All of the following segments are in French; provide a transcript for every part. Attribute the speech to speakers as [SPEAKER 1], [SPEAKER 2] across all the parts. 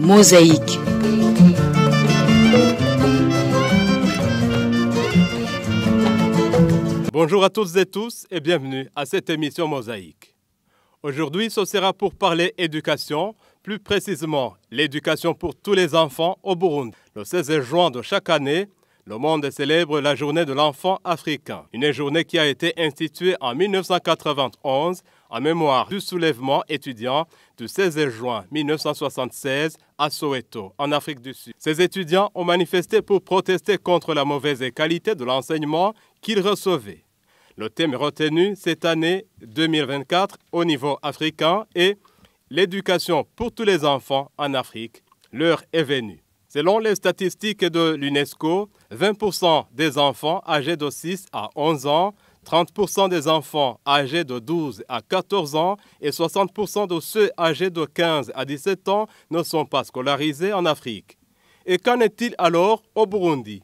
[SPEAKER 1] Mosaïque.
[SPEAKER 2] Bonjour à toutes et tous et bienvenue à cette émission Mosaïque. Aujourd'hui, ce sera pour parler éducation, plus précisément l'éducation pour tous les enfants au Burundi. Le 16 juin de chaque année, le monde célèbre la journée de l'enfant africain. Une journée qui a été instituée en 1991 en mémoire du soulèvement étudiant du 16 juin 1976 à Soweto, en Afrique du Sud. Ces étudiants ont manifesté pour protester contre la mauvaise qualité de l'enseignement qu'ils recevaient. Le thème retenu cette année 2024 au niveau africain est l'éducation pour tous les enfants en Afrique. L'heure est venue. Selon les statistiques de l'UNESCO, 20% des enfants âgés de 6 à 11 ans, 30% des enfants âgés de 12 à 14 ans et 60% de ceux âgés de 15 à 17 ans ne sont pas scolarisés en Afrique. Et qu'en est-il alors au Burundi?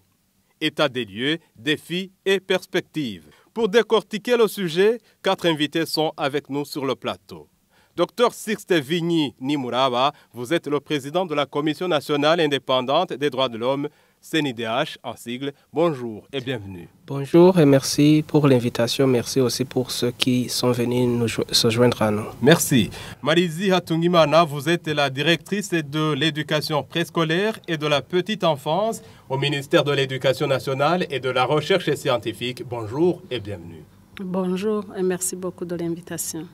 [SPEAKER 2] État des lieux, défis et perspectives. Pour décortiquer le sujet, 4 invités sont avec nous sur le plateau. Dr Sixte Vigny Nimuraba, vous êtes le président de la Commission nationale indépendante des droits de l'homme, CNIDH en sigle. Bonjour et bienvenue.
[SPEAKER 3] Bonjour et merci pour l'invitation. Merci aussi pour ceux qui sont venus se joindre à nous.
[SPEAKER 2] Merci. Marizi Hatungimana, vous êtes la directrice de l'éducation préscolaire et de la petite enfance au ministère de l'Éducation nationale et de la recherche scientifique. Bonjour et bienvenue.
[SPEAKER 4] Bonjour et merci beaucoup de l'invitation.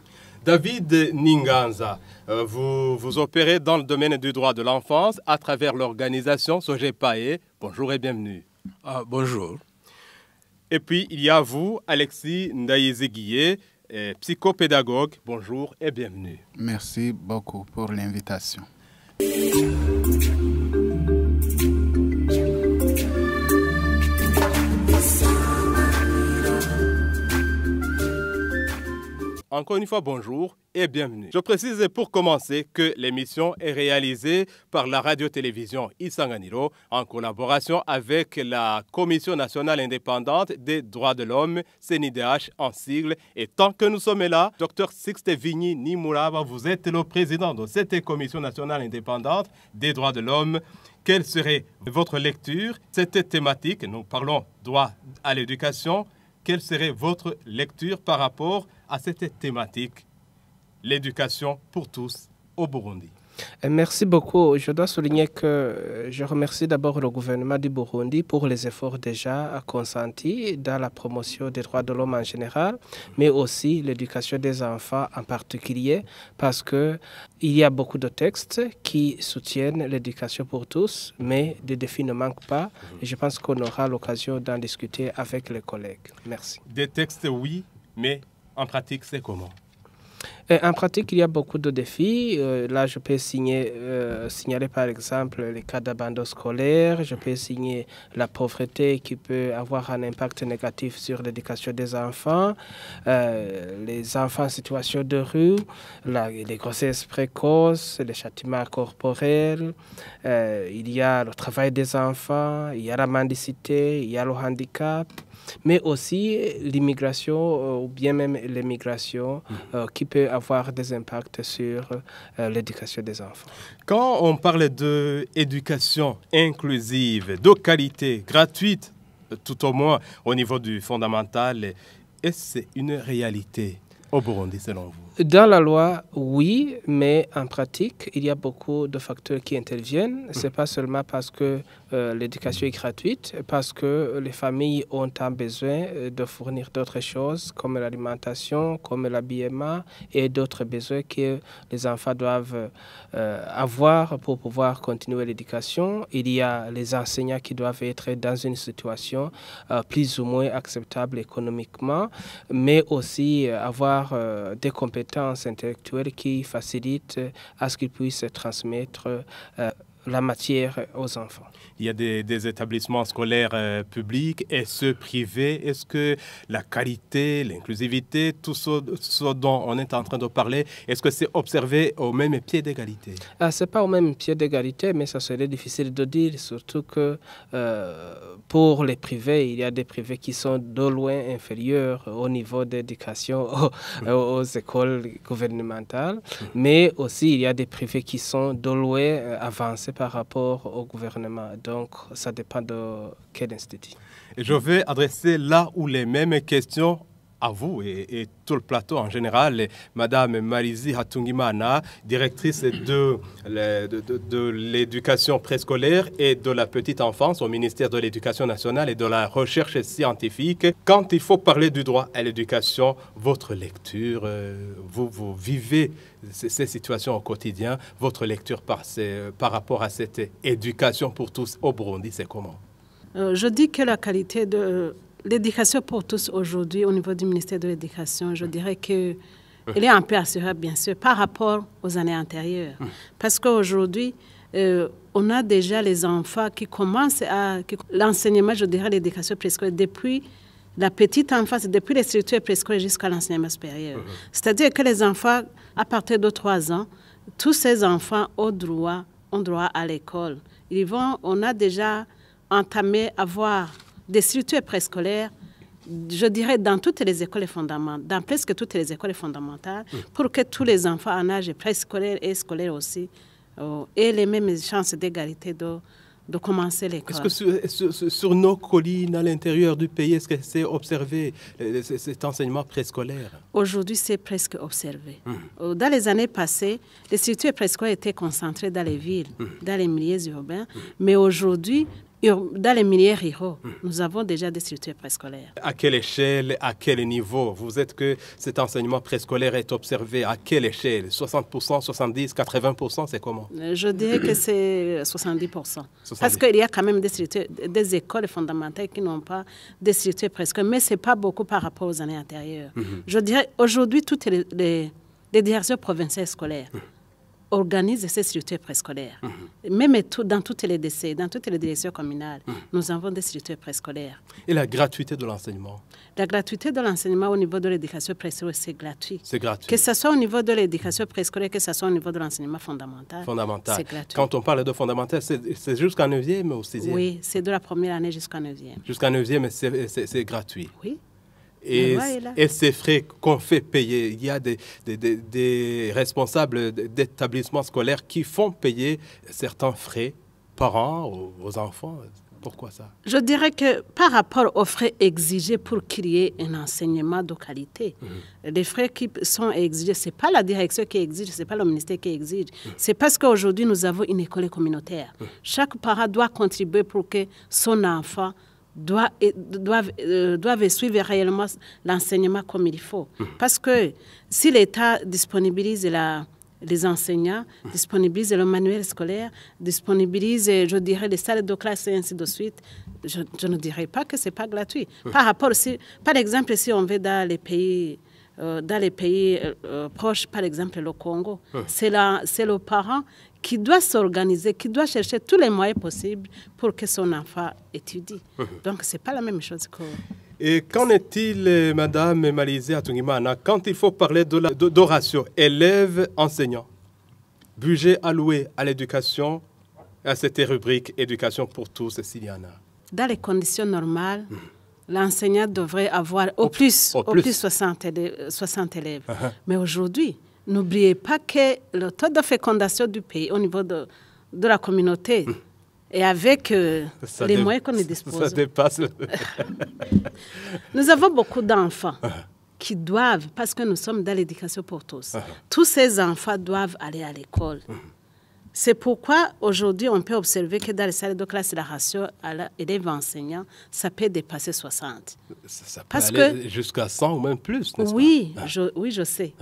[SPEAKER 2] David Ninganza, vous opérez dans le domaine du droit de l'enfance à travers l'organisation Sogepae. Bonjour et bienvenue.
[SPEAKER 5] Bonjour.
[SPEAKER 2] Et puis, il y a vous, Alexis Ndayezeguié, psychopédagogue. Bonjour et bienvenue.
[SPEAKER 5] Merci beaucoup pour l'invitation.
[SPEAKER 2] Encore une fois, bonjour et bienvenue. Je précise pour commencer que l'émission est réalisée par la radio-télévision Isanganiro en collaboration avec la Commission nationale indépendante des droits de l'homme, CNIDH en sigle. Et tant que nous sommes là, Dr Sixte Vigny Nimuraba, vous êtes le président de cette Commission nationale indépendante des droits de l'homme. Quelle serait votre lecture? Cette thématique, nous parlons droit à l'éducation. Quelle serait votre lecture par rapport à cette thématique, l'éducation pour tous au Burundi?
[SPEAKER 3] Merci beaucoup. Je dois souligner que je remercie d'abord le gouvernement du Burundi pour les efforts déjà consentis dans la promotion des droits de l'homme en général, mais aussi l'éducation des enfants en particulier, parce qu'il y a beaucoup de textes qui soutiennent l'éducation pour tous, mais des défis ne manquent pas. Et je pense qu'on aura l'occasion d'en discuter avec les collègues. Merci.
[SPEAKER 2] Des textes, oui, mais en pratique, c'est comment?
[SPEAKER 3] En pratique, il y a beaucoup de défis. Là, je peux signaler par exemple les cas d'abandon scolaire. Je peux signer la pauvreté qui peut avoir un impact négatif sur l'éducation des enfants. Les enfants en situation de rue, les grossesses précoces, les châtiments corporels. Il y a le travail des enfants, il y a la mendicité, il y a le handicap. Mais aussi l'immigration ou bien même l'émigration qui peut avoir des impacts sur l'éducation des enfants.
[SPEAKER 2] Quand on parle d'éducation inclusive, de qualité, gratuite, tout au moins au niveau du fondamental, est-ce une réalité au Burundi selon vous?
[SPEAKER 3] Dans la loi, oui, mais en pratique, il y a beaucoup de facteurs qui interviennent. Ce n'est pas seulement parce que l'éducation est gratuite, parce que les familles ont un besoin de fournir d'autres choses, comme l'alimentation, comme l'habillement et d'autres besoins que les enfants doivent avoir pour pouvoir continuer l'éducation. Il y a les enseignants qui doivent être dans une situation plus ou moins acceptable économiquement, mais aussi avoir des compétences intellectuelles qui facilitent à ce qu'ils puissent transmettre la matière aux enfants.
[SPEAKER 2] Il y a des établissements scolaires publics et ceux privés. Est-ce que la qualité, l'inclusivité, tout ce dont on est en train de parler, est-ce que c'est observé au même pied d'égalité?
[SPEAKER 3] Ce n'est pas au même pied d'égalité, mais ça serait difficile de dire, surtout que pour les privés, il y a des privés qui sont de loin inférieurs au niveau d'éducation aux écoles gouvernementales, mais aussi il y a des privés qui sont de loin avancés par rapport au gouvernement. Donc, ça dépend de quel institut.
[SPEAKER 2] Et je vais adresser là où les mêmes questions à vous et tout le plateau en général. Madame Marizi Hatungimana, directrice de l'éducation préscolaire et de la petite enfance au ministère de l'Éducation nationale et de la recherche scientifique. Quand il faut parler du droit à l'éducation, votre lecture, vous vivez ces situations au quotidien, votre lecture par rapport à cette éducation pour tous au Burundi, c'est comment?
[SPEAKER 4] Je dis que la qualité de l'éducation pour tous aujourd'hui au niveau du ministère de l'Éducation, je dirais qu'elle est un peu assurée, bien sûr, par rapport aux années antérieures. Parce qu'aujourd'hui, on a déjà les enfants qui commencent l'enseignement, je dirais, l'éducation préscolaire depuis la petite enfance, depuis les structures préscolaires jusqu'à l'enseignement supérieur. C'est-à-dire que les enfants, à partir de 3 ans, tous ces enfants ont droit à l'école. On a déjà entamé à avoir des structures préscolaires, je dirais, dans toutes les écoles fondamentales, dans presque toutes les écoles fondamentales, pour que tous les enfants en âge préscolaire et scolaire aussi aient les mêmes chances d'égalité de commencer l'école.
[SPEAKER 2] Est-ce que sur nos collines à l'intérieur du pays, est-ce que c'est observé cet enseignement préscolaire? Aujourd'hui,
[SPEAKER 4] c'est presque observé. Dans les années passées, les structures préscolaires étaient concentrées dans les villes, dans les milieux urbains, mais aujourd'hui, dans les milieux ruraux, nous avons déjà des structures préscolaires.
[SPEAKER 2] À quelle échelle, à quel niveau? Vous êtes que cet enseignement préscolaire est observé à quelle échelle? 60%, 70%, 80%, c'est comment?
[SPEAKER 4] Je dirais que c'est 70%. Parce qu'il y a quand même des écoles fondamentales qui n'ont pas des structures préscolaires, mais ce n'est pas beaucoup par rapport aux années antérieures. Je dirais aujourd'hui, toutes les directions provinciales scolaires organisent ces structures préscolaires. Même dans toutes les DC, dans toutes les directions communales, nous avons des structures préscolaires.
[SPEAKER 2] Et la gratuité de l'enseignement?
[SPEAKER 4] La gratuité de l'enseignement au niveau de l'éducation préscolaire, c'est gratuit.
[SPEAKER 2] C'est gratuit.
[SPEAKER 4] Que ce soit au niveau de l'éducation préscolaire, que ce soit au niveau de l'enseignement fondamental.
[SPEAKER 2] C'est gratuit. Quand on parle de fondamental, c'est jusqu'en 9e ou 6e?
[SPEAKER 4] Oui, c'est de la première année jusqu'en 9e.
[SPEAKER 2] Jusqu'en 9e, c'est gratuit?
[SPEAKER 4] Oui.
[SPEAKER 2] Et ces frais qu'on fait payer, il y a des responsables d'établissements scolaires qui font payer certains frais par an aux enfants. Pourquoi ça?
[SPEAKER 4] Je dirais que par rapport aux frais exigés pour créer un enseignement de qualité, les frais qui sont exigés, ce n'est pas la direction qui exige, ce n'est pas le ministère qui exige. C'est parce qu'aujourd'hui, nous avons une école communautaire. Chaque parent doit contribuer pour que son enfant doivent suivre réellement l'enseignement comme il faut. Parce que si l'État disponibilise les enseignants, disponibilise le manuel scolaire, disponibilise, je dirais, les salles de classe et ainsi de suite, je ne dirais pas que ce n'est pas gratuit. Par exemple, si on va dans les pays proches, par exemple le Congo, c'est le parent qui doit s'organiser, qui doit chercher tous les moyens possibles pour que son enfant étudie. Donc, ce n'est pas la même chose que...
[SPEAKER 2] Et qu'en est-il, Madame Marizi Hatungimana, quand il faut parler de ratio élèves-enseignants, budget alloué à l'éducation, à cette rubrique éducation pour tous, s'il y en a?
[SPEAKER 4] Dans les conditions normales, l'enseignant devrait avoir au plus 60 élèves. Mais aujourd'hui, n'oubliez pas que le taux de fécondation du pays au niveau de la communauté et avec les moyens qu'on dispose.
[SPEAKER 2] Ça dépasse.
[SPEAKER 4] Nous avons beaucoup d'enfants qui doivent, parce que nous sommes dans l'éducation pour tous, tous ces enfants doivent aller à l'école. C'est pourquoi aujourd'hui, on peut observer que dans les salles de classe, la ratio élèves-enseignants, ça peut dépasser 60.
[SPEAKER 2] Ça peut aller jusqu'à 100 ou même plus, n'est-ce pas?
[SPEAKER 4] Oui, je sais.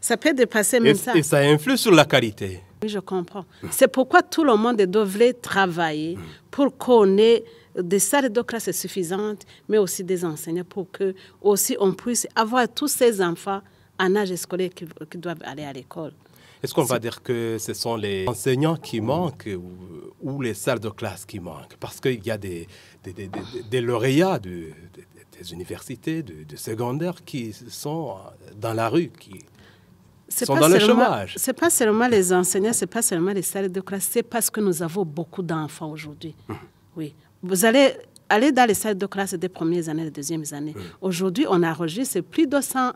[SPEAKER 4] Ça peut dépasser même ça.
[SPEAKER 2] Et ça influe sur la qualité.
[SPEAKER 4] Oui, je comprends. C'est pourquoi tout le monde devrait travailler pour qu'on ait des salles de classe suffisantes, mais aussi des enseignants pour que aussi on puisse avoir tous ces enfants en âge scolaire qui doivent aller à l'école.
[SPEAKER 2] Est-ce qu'on va dire que ce sont les enseignants qui manquent ou les salles de classe qui manquent? Parce qu'il y a des lauréats des universités, de secondaires qui sont dans la rue, qui sont dans le chômage.
[SPEAKER 4] Ce n'est pas seulement les enseignants, ce n'est pas seulement les salles de classe, c'est parce que nous avons beaucoup d'enfants aujourd'hui. Oui. Vous allez aller dans les salles de classe des premières années, des deuxièmes années. Aujourd'hui, on enregistre plus de 100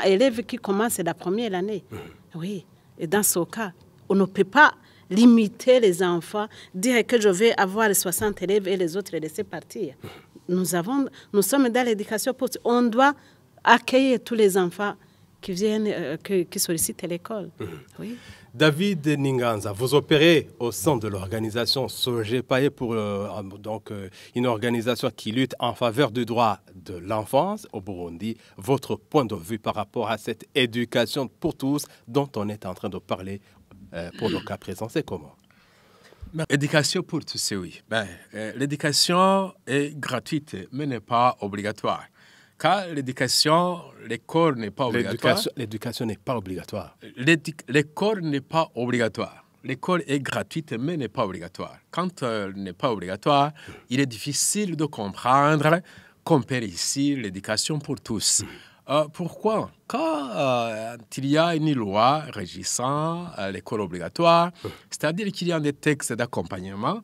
[SPEAKER 4] élèves qui commencent la première année. Oui. Et dans ce cas, on ne peut pas limiter les enfants, dire que je vais avoir 60 élèves et les autres les laisser partir. Nous sommes dans l'éducation pour on doit accueillir tous les enfants qui viennent, qui sollicitent l'école. Oui.
[SPEAKER 2] David Ninganza, vous opérez au sein de l'organisation Sojepaye pour une organisation qui lutte en faveur du droit de l'enfance au Burundi. Votre point de vue par rapport à cette éducation pour tous dont on est en train de parler pour le cas présent, c'est comment?
[SPEAKER 1] L'éducation pour tous, c'est oui. L'éducation est gratuite, mais n'est pas obligatoire. Car l'école n'est pas obligatoire.
[SPEAKER 2] L'éducation n'est pas obligatoire.
[SPEAKER 1] L'école n'est pas obligatoire. L'école est gratuite, mais n'est pas obligatoire. Quand elle n'est pas obligatoire, il est difficile de comprendre qu'on perd ici l'éducation pour tous. Pourquoi? Quand il y a une loi régissant l'école obligatoire, c'est-à-dire qu'il y a des textes d'accompagnement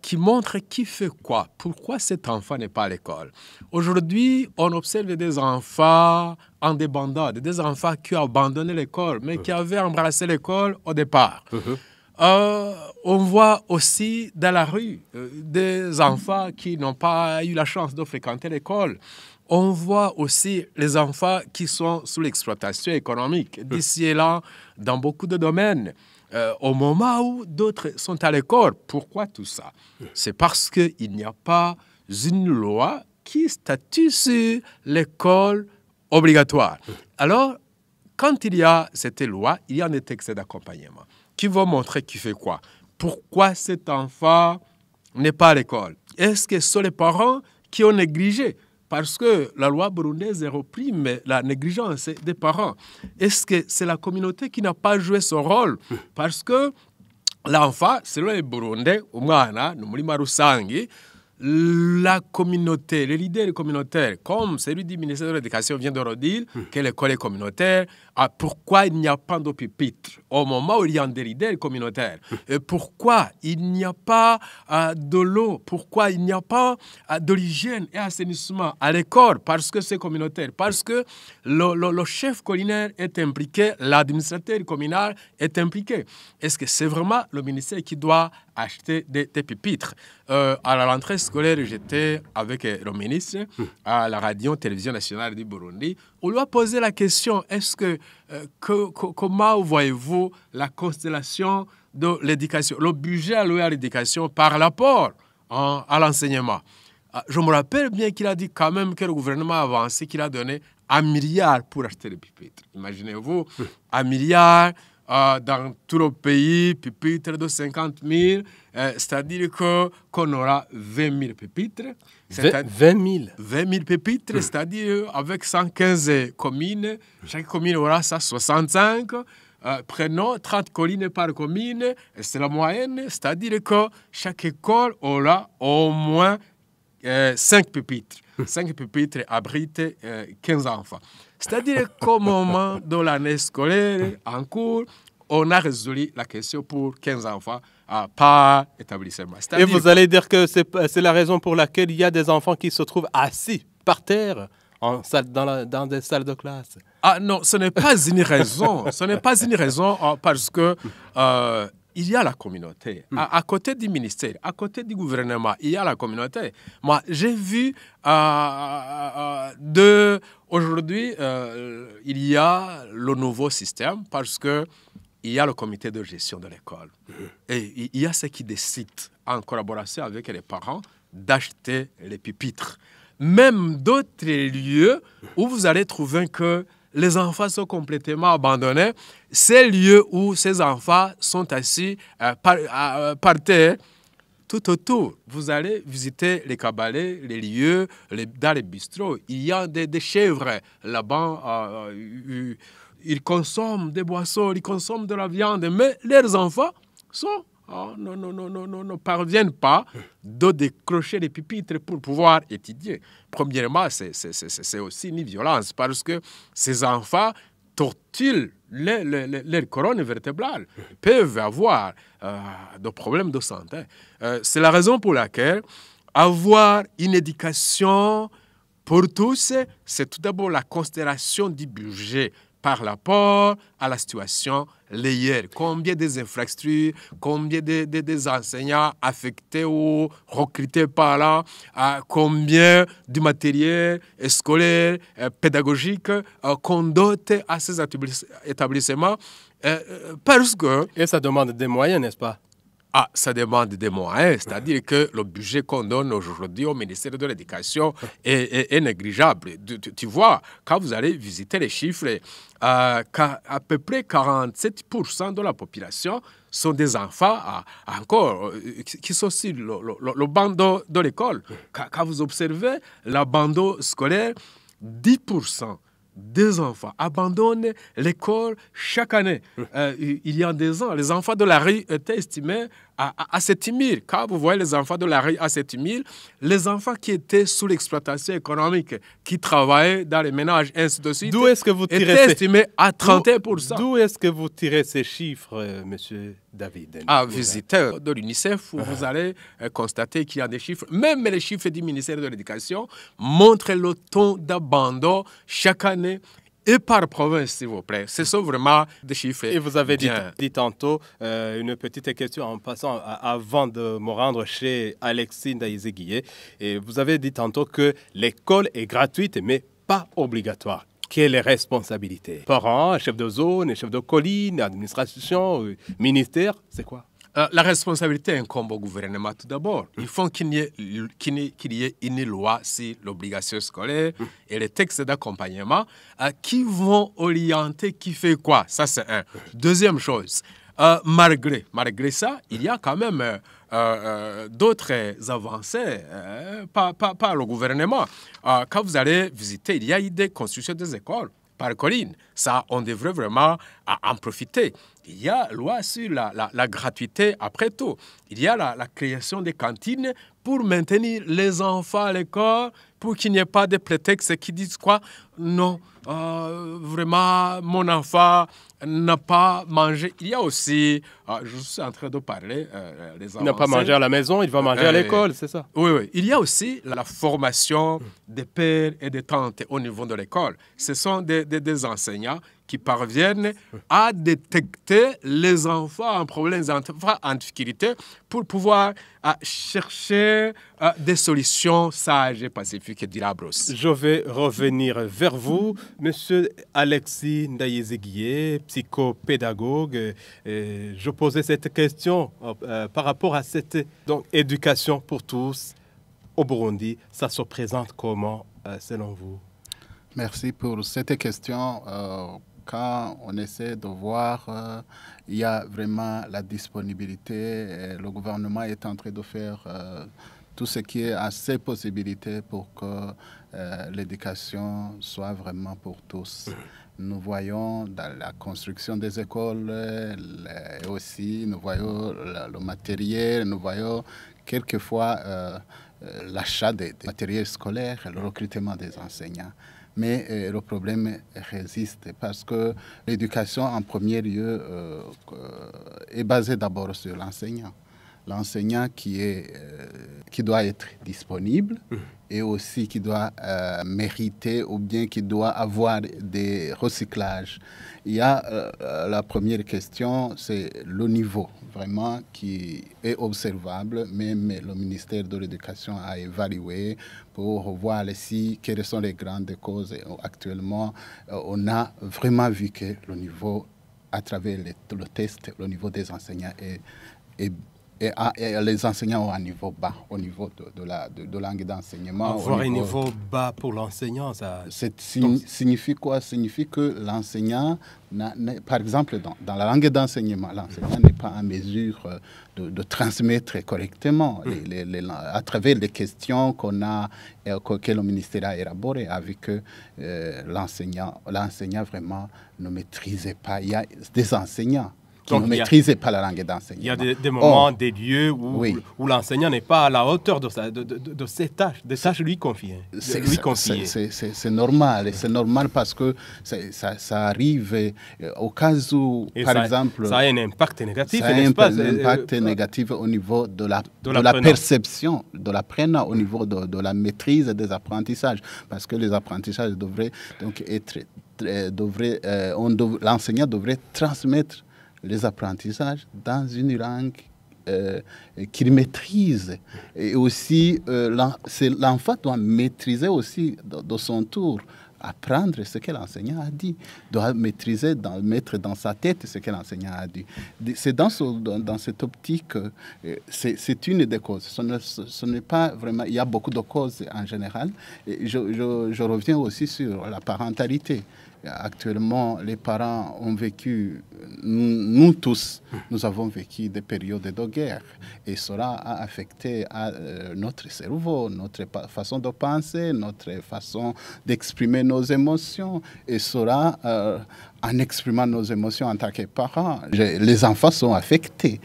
[SPEAKER 1] qui montrent qui fait quoi, pourquoi cet enfant n'est pas à l'école. Aujourd'hui, on observe des enfants en débandade, des enfants qui ont abandonné l'école, mais qui avaient embrassé l'école au départ. On voit aussi dans la rue des enfants qui n'ont pas eu la chance de fréquenter l'école. On voit aussi les enfants qui sont sous l'exploitation économique, d'ici et là, dans beaucoup de domaines. Au moment où d'autres sont à l'école. Pourquoi tout ça? C'est parce qu'il n'y a pas une loi qui statue sur l'école obligatoire. Alors, quand il y a cette loi, il y a des textes d'accompagnement qui vont montrer qui fait quoi. Pourquoi cet enfant n'est pas à l'école? Est-ce que ce sont les parents qui ont négligé? Parce que la loi burundaise réprime la négligence des parents. Est-ce que c'est la communauté qui n'a pas joué son rôle? Parce que l'enfant, selon les Burundais, la communauté, les leaders communautaires, comme celui du ministère de l'Éducation vient de redire, que l'école est communautaire, pourquoi il n'y a pas de pupitre au moment où il y a des leaders communautaires? Et pourquoi il n'y a pas de l'eau? Pourquoi il n'y a pas de l'hygiène et assainissement à l'école? Parce que c'est communautaire, parce que le chef collinaire est impliqué, l'administrateur communal est impliqué. Est-ce que c'est vraiment le ministère qui doit acheter des pupitres? À la rentrée scolaire, j'étais avec le ministre à la radio-télévision nationale du Burundi. On lui a posé la question, est-ce comment voyez-vous la constellation de l'éducation, le budget alloué à l'éducation par rapport à l'enseignement? Je me rappelle bien qu'il a dit quand même que le gouvernement a avancé, qu'il a donné 1 milliard pour acheter les pupitres. Imaginez-vous, 1 milliard dans tout le pays, pupitres de 50 000, c'est-à-dire qu'on aura 20 000 pupitres.
[SPEAKER 2] 20 000
[SPEAKER 1] 20 000 pupitres, c'est-à-dire avec 115 communes, chaque commune aura ça 65. Prenons 30 collines par commune, c'est la moyenne, c'est-à-dire que chaque école aura au moins 5 pupitres. 5 pupitres abritent 15 enfants. C'est-à-dire qu'au moment de l'année scolaire en cours, on a résolu la question pour 15 enfants par établissement.
[SPEAKER 2] Et vous allez dire que c'est la raison pour laquelle il y a des enfants qui se trouvent assis par terre dans des salles de classe?
[SPEAKER 1] Ah non, ce n'est pas une raison. Ce n'est pas une raison parce que il y a la communauté. À côté du ministère, à côté du gouvernement, il y a la communauté. Moi, j'ai vu aujourd'hui, il y a le nouveau système parce que il y a le comité de gestion de l'école. Et il y a ceux qui décident, en collaboration avec les parents, d'acheter les pupitres. Même d'autres lieux où vous allez trouver que les enfants sont complètement abandonnés, ces lieux où ces enfants sont assis par terre, tout autour, vous allez visiter les cabarets, les lieux, dans les bistrots. Il y a des chèvres là-bas. ils consomment des boissons, ils consomment de la viande, mais leurs enfants ne parviennent pas de décrocher les pupitres pour pouvoir étudier. Premièrement, c'est aussi une violence parce que ces enfants tortillent les colonnes vertébrales, peuvent avoir des problèmes de santé. C'est la raison pour laquelle avoir une éducation pour tous, c'est tout d'abord la considération du budget par rapport à la situation réelle. Combien des infrastructures, combien des enseignants affectés ou recrutés par là, combien du matériel scolaire, pédagogique qu'on dote à ces établissements. Parce que...
[SPEAKER 2] Et ça demande des moyens, n'est-ce pas?
[SPEAKER 1] Ça demande des moyens, c'est-à-dire que le budget qu'on donne aujourd'hui au ministère de l'Éducation est négligeable. Tu vois, quand vous allez visiter les chiffres, à peu près 47% de la population sont des enfants encore qui sont sur le bandeau de l'école. Quand vous observez le bandeau scolaire, 10% des enfants abandonnent l'école chaque année. Il y a 2 ans, les enfants de la rue étaient estimés à 7 000. Quand vous voyez les enfants de la rue à 7 000, les enfants qui étaient sous l'exploitation économique, qui travaillaient dans les ménages, ainsi de suite, étaient estimés à 31%.
[SPEAKER 2] D'où est-ce que vous tirez ces chiffres, monsieur David?
[SPEAKER 1] Visiteur de l'UNICEF, vous allez constater qu'il y a des chiffres. Même les chiffres du ministère de l'Éducation montrent le taux d'abandon chaque année et par province, s'il vous plaît. Ce sont vraiment des chiffres.
[SPEAKER 2] Et vous avez dit tantôt, une petite question en passant, avant de me rendre chez Alexis Ndaïzeguié, et vous avez dit tantôt que l'école est gratuite, mais pas obligatoire. Quelles responsabilités? Parents, chefs de zone, chefs de colline, administration, ministère, c'est quoi?
[SPEAKER 1] La responsabilité incombe au gouvernement tout d'abord. Il faut qu'il y ait une loi sur l'obligation scolaire et les textes d'accompagnement qui vont orienter qui fait quoi. Ça, c'est un. Deuxième chose, malgré ça, il y a quand même d'autres avancées par le gouvernement. Quand vous allez visiter, il y a eu des constructions des écoles par colline. Ça, on devrait vraiment en profiter. Il y a loi sur la gratuité après tout. Il y a la création des cantines pour maintenir les enfants à l'école, pour qu'il n'y ait pas de prétextes qui disent quoi? Non, vraiment, mon enfant n'a pas mangé. Il y a aussi, je suis en train de parler, les avancées.
[SPEAKER 2] Il n'a pas mangé à la maison, il va manger à l'école, c'est ça?
[SPEAKER 1] Oui. Il y a aussi la formation des pères et des tantes au niveau de l'école. Ce sont des enseignants qui parviennent à détecter les enfants en problème, les enfants en difficulté, pour pouvoir chercher des solutions sages et pacifiques et durables aussi.
[SPEAKER 2] Je vais revenir vers vous, monsieur Alexis Ndaïzeguié, psychopédagogue. Je posais cette question par rapport à cette éducation pour tous au Burundi. Ça se présente comment, selon vous?
[SPEAKER 5] Merci pour cette question. Quand on essaie de voir, il y a vraiment la disponibilité. Le gouvernement est en train de faire tout ce qui est à ses possibilités pour que l'éducation soit vraiment pour tous. Nous voyons dans la construction des écoles, et aussi nous voyons le matériel, nous voyons quelquefois l'achat des matériels scolaires, le recrutement des enseignants. Mais le problème résiste parce que l'éducation, en premier lieu, est basée d'abord sur l'enseignant. L'enseignant qui doit être disponible et aussi qui doit mériter ou bien qui doit avoir des recyclages. Il y a la première question, c'est le niveau vraiment qui est observable, même le ministère de l'Éducation a évalué pour voir ici quelles sont les grandes causes. Actuellement, on a vraiment vu que le niveau, à travers le test, le niveau des enseignants est et les enseignants ont un niveau bas au niveau de langue d'enseignement.
[SPEAKER 2] Avoir un niveau bas pour l'enseignant, ça
[SPEAKER 5] signifie quoi? Signifie que l'enseignant, par exemple, dans la langue d'enseignement, l'enseignant n'est pas en mesure de transmettre correctement à travers les questions qu'on a, que le ministère a élaborées, avec l'enseignant vraiment ne maîtrisait pas. Il y a des enseignants qui ne maîtrisaient pas la langue d'enseignement.
[SPEAKER 2] Il y a des moments, des lieux où l'enseignant n'est pas à la hauteur de ses tâches, des tâches lui confiées.
[SPEAKER 5] C'est normal, et c'est normal parce que ça arrive au cas où, par exemple...
[SPEAKER 2] Ça a un impact négatif,
[SPEAKER 5] ça a un impact négatif au niveau de la perception de l'apprenant, au niveau de la maîtrise des apprentissages, parce que les apprentissages devraient donc être... l'enseignant devrait transmettre les apprentissages dans une langue qu'il maîtrise. Et aussi, l'enfant doit maîtriser aussi de son tour, apprendre ce que l'enseignant a dit, doit maîtriser, mettre dans sa tête ce que l'enseignant a dit. C'est dans cette optique, c'est une des causes. Ce n'est pas vraiment, il y a beaucoup de causes en général. Et je reviens aussi sur la parentalité. Actuellement, les parents ont vécu, nous tous, nous avons vécu des périodes de guerre. Et cela a affecté notre cerveau, notre façon de penser, notre façon d'exprimer nos émotions. Et cela, en exprimant nos émotions en tant que parents, les enfants sont affectés.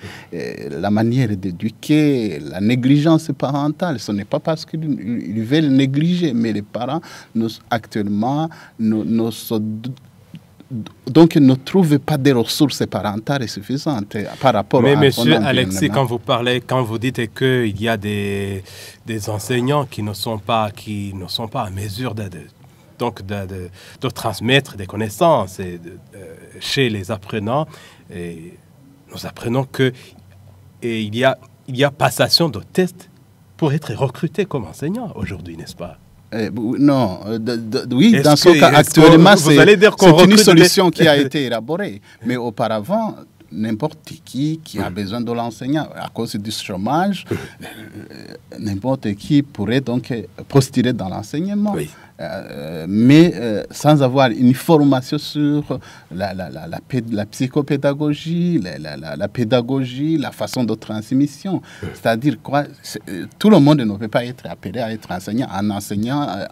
[SPEAKER 5] La manière d'éduquer, la négligence parentale, ce n'est pas parce qu'ils veulent négliger, mais les parents, actuellement, donc ne trouvent pas des ressources parentales suffisantes par rapport
[SPEAKER 2] à... Mais
[SPEAKER 5] monsieur
[SPEAKER 2] Alexis, quand vous dites qu'il y a des enseignants qui ne sont pas en mesure de transmettre des connaissances chez les apprenants, et nous apprenons qu'il y a passation de tests pour être recruté comme enseignant aujourd'hui, n'est-ce pas?
[SPEAKER 5] Non, oui, dans ce cas, actuellement, c'est une solution qui a été élaborée. Mais auparavant, n'importe qui a besoin de l'enseignant, à cause du chômage, n'importe qui pourrait donc postuler dans l'enseignement. Oui. Mais sans avoir une formation sur la psychopédagogie, la pédagogie, la façon de transmission. C'est-à-dire quoi? Tout le monde ne peut pas être appelé à être enseignant.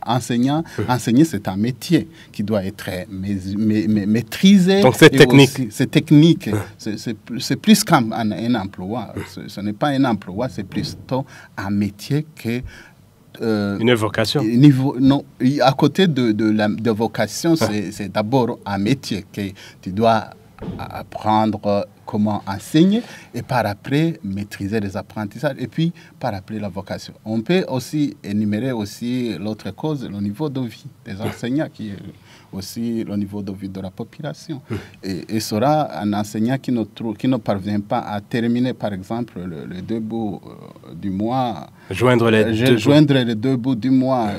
[SPEAKER 5] Enseigner, c'est un métier qui doit être maîtrisé.
[SPEAKER 2] Donc c'est technique.
[SPEAKER 5] C'est technique. C'est plus qu'un emploi. Ce n'est pas un emploi, c'est plutôt un métier que...
[SPEAKER 2] une vocation.
[SPEAKER 5] Non, à côté de vocation, c'est d'abord un métier que tu dois apprendre comment enseigner et par après maîtriser les apprentissages et puis par après la vocation. On peut aussi énumérer aussi l'autre cause, le niveau de vie des enseignants qui est aussi le niveau de vie de la population. Et sera un enseignant qui ne parvient pas à terminer, par exemple, les 2 bouts du mois.
[SPEAKER 2] Joindre
[SPEAKER 5] les 2 bouts du mois,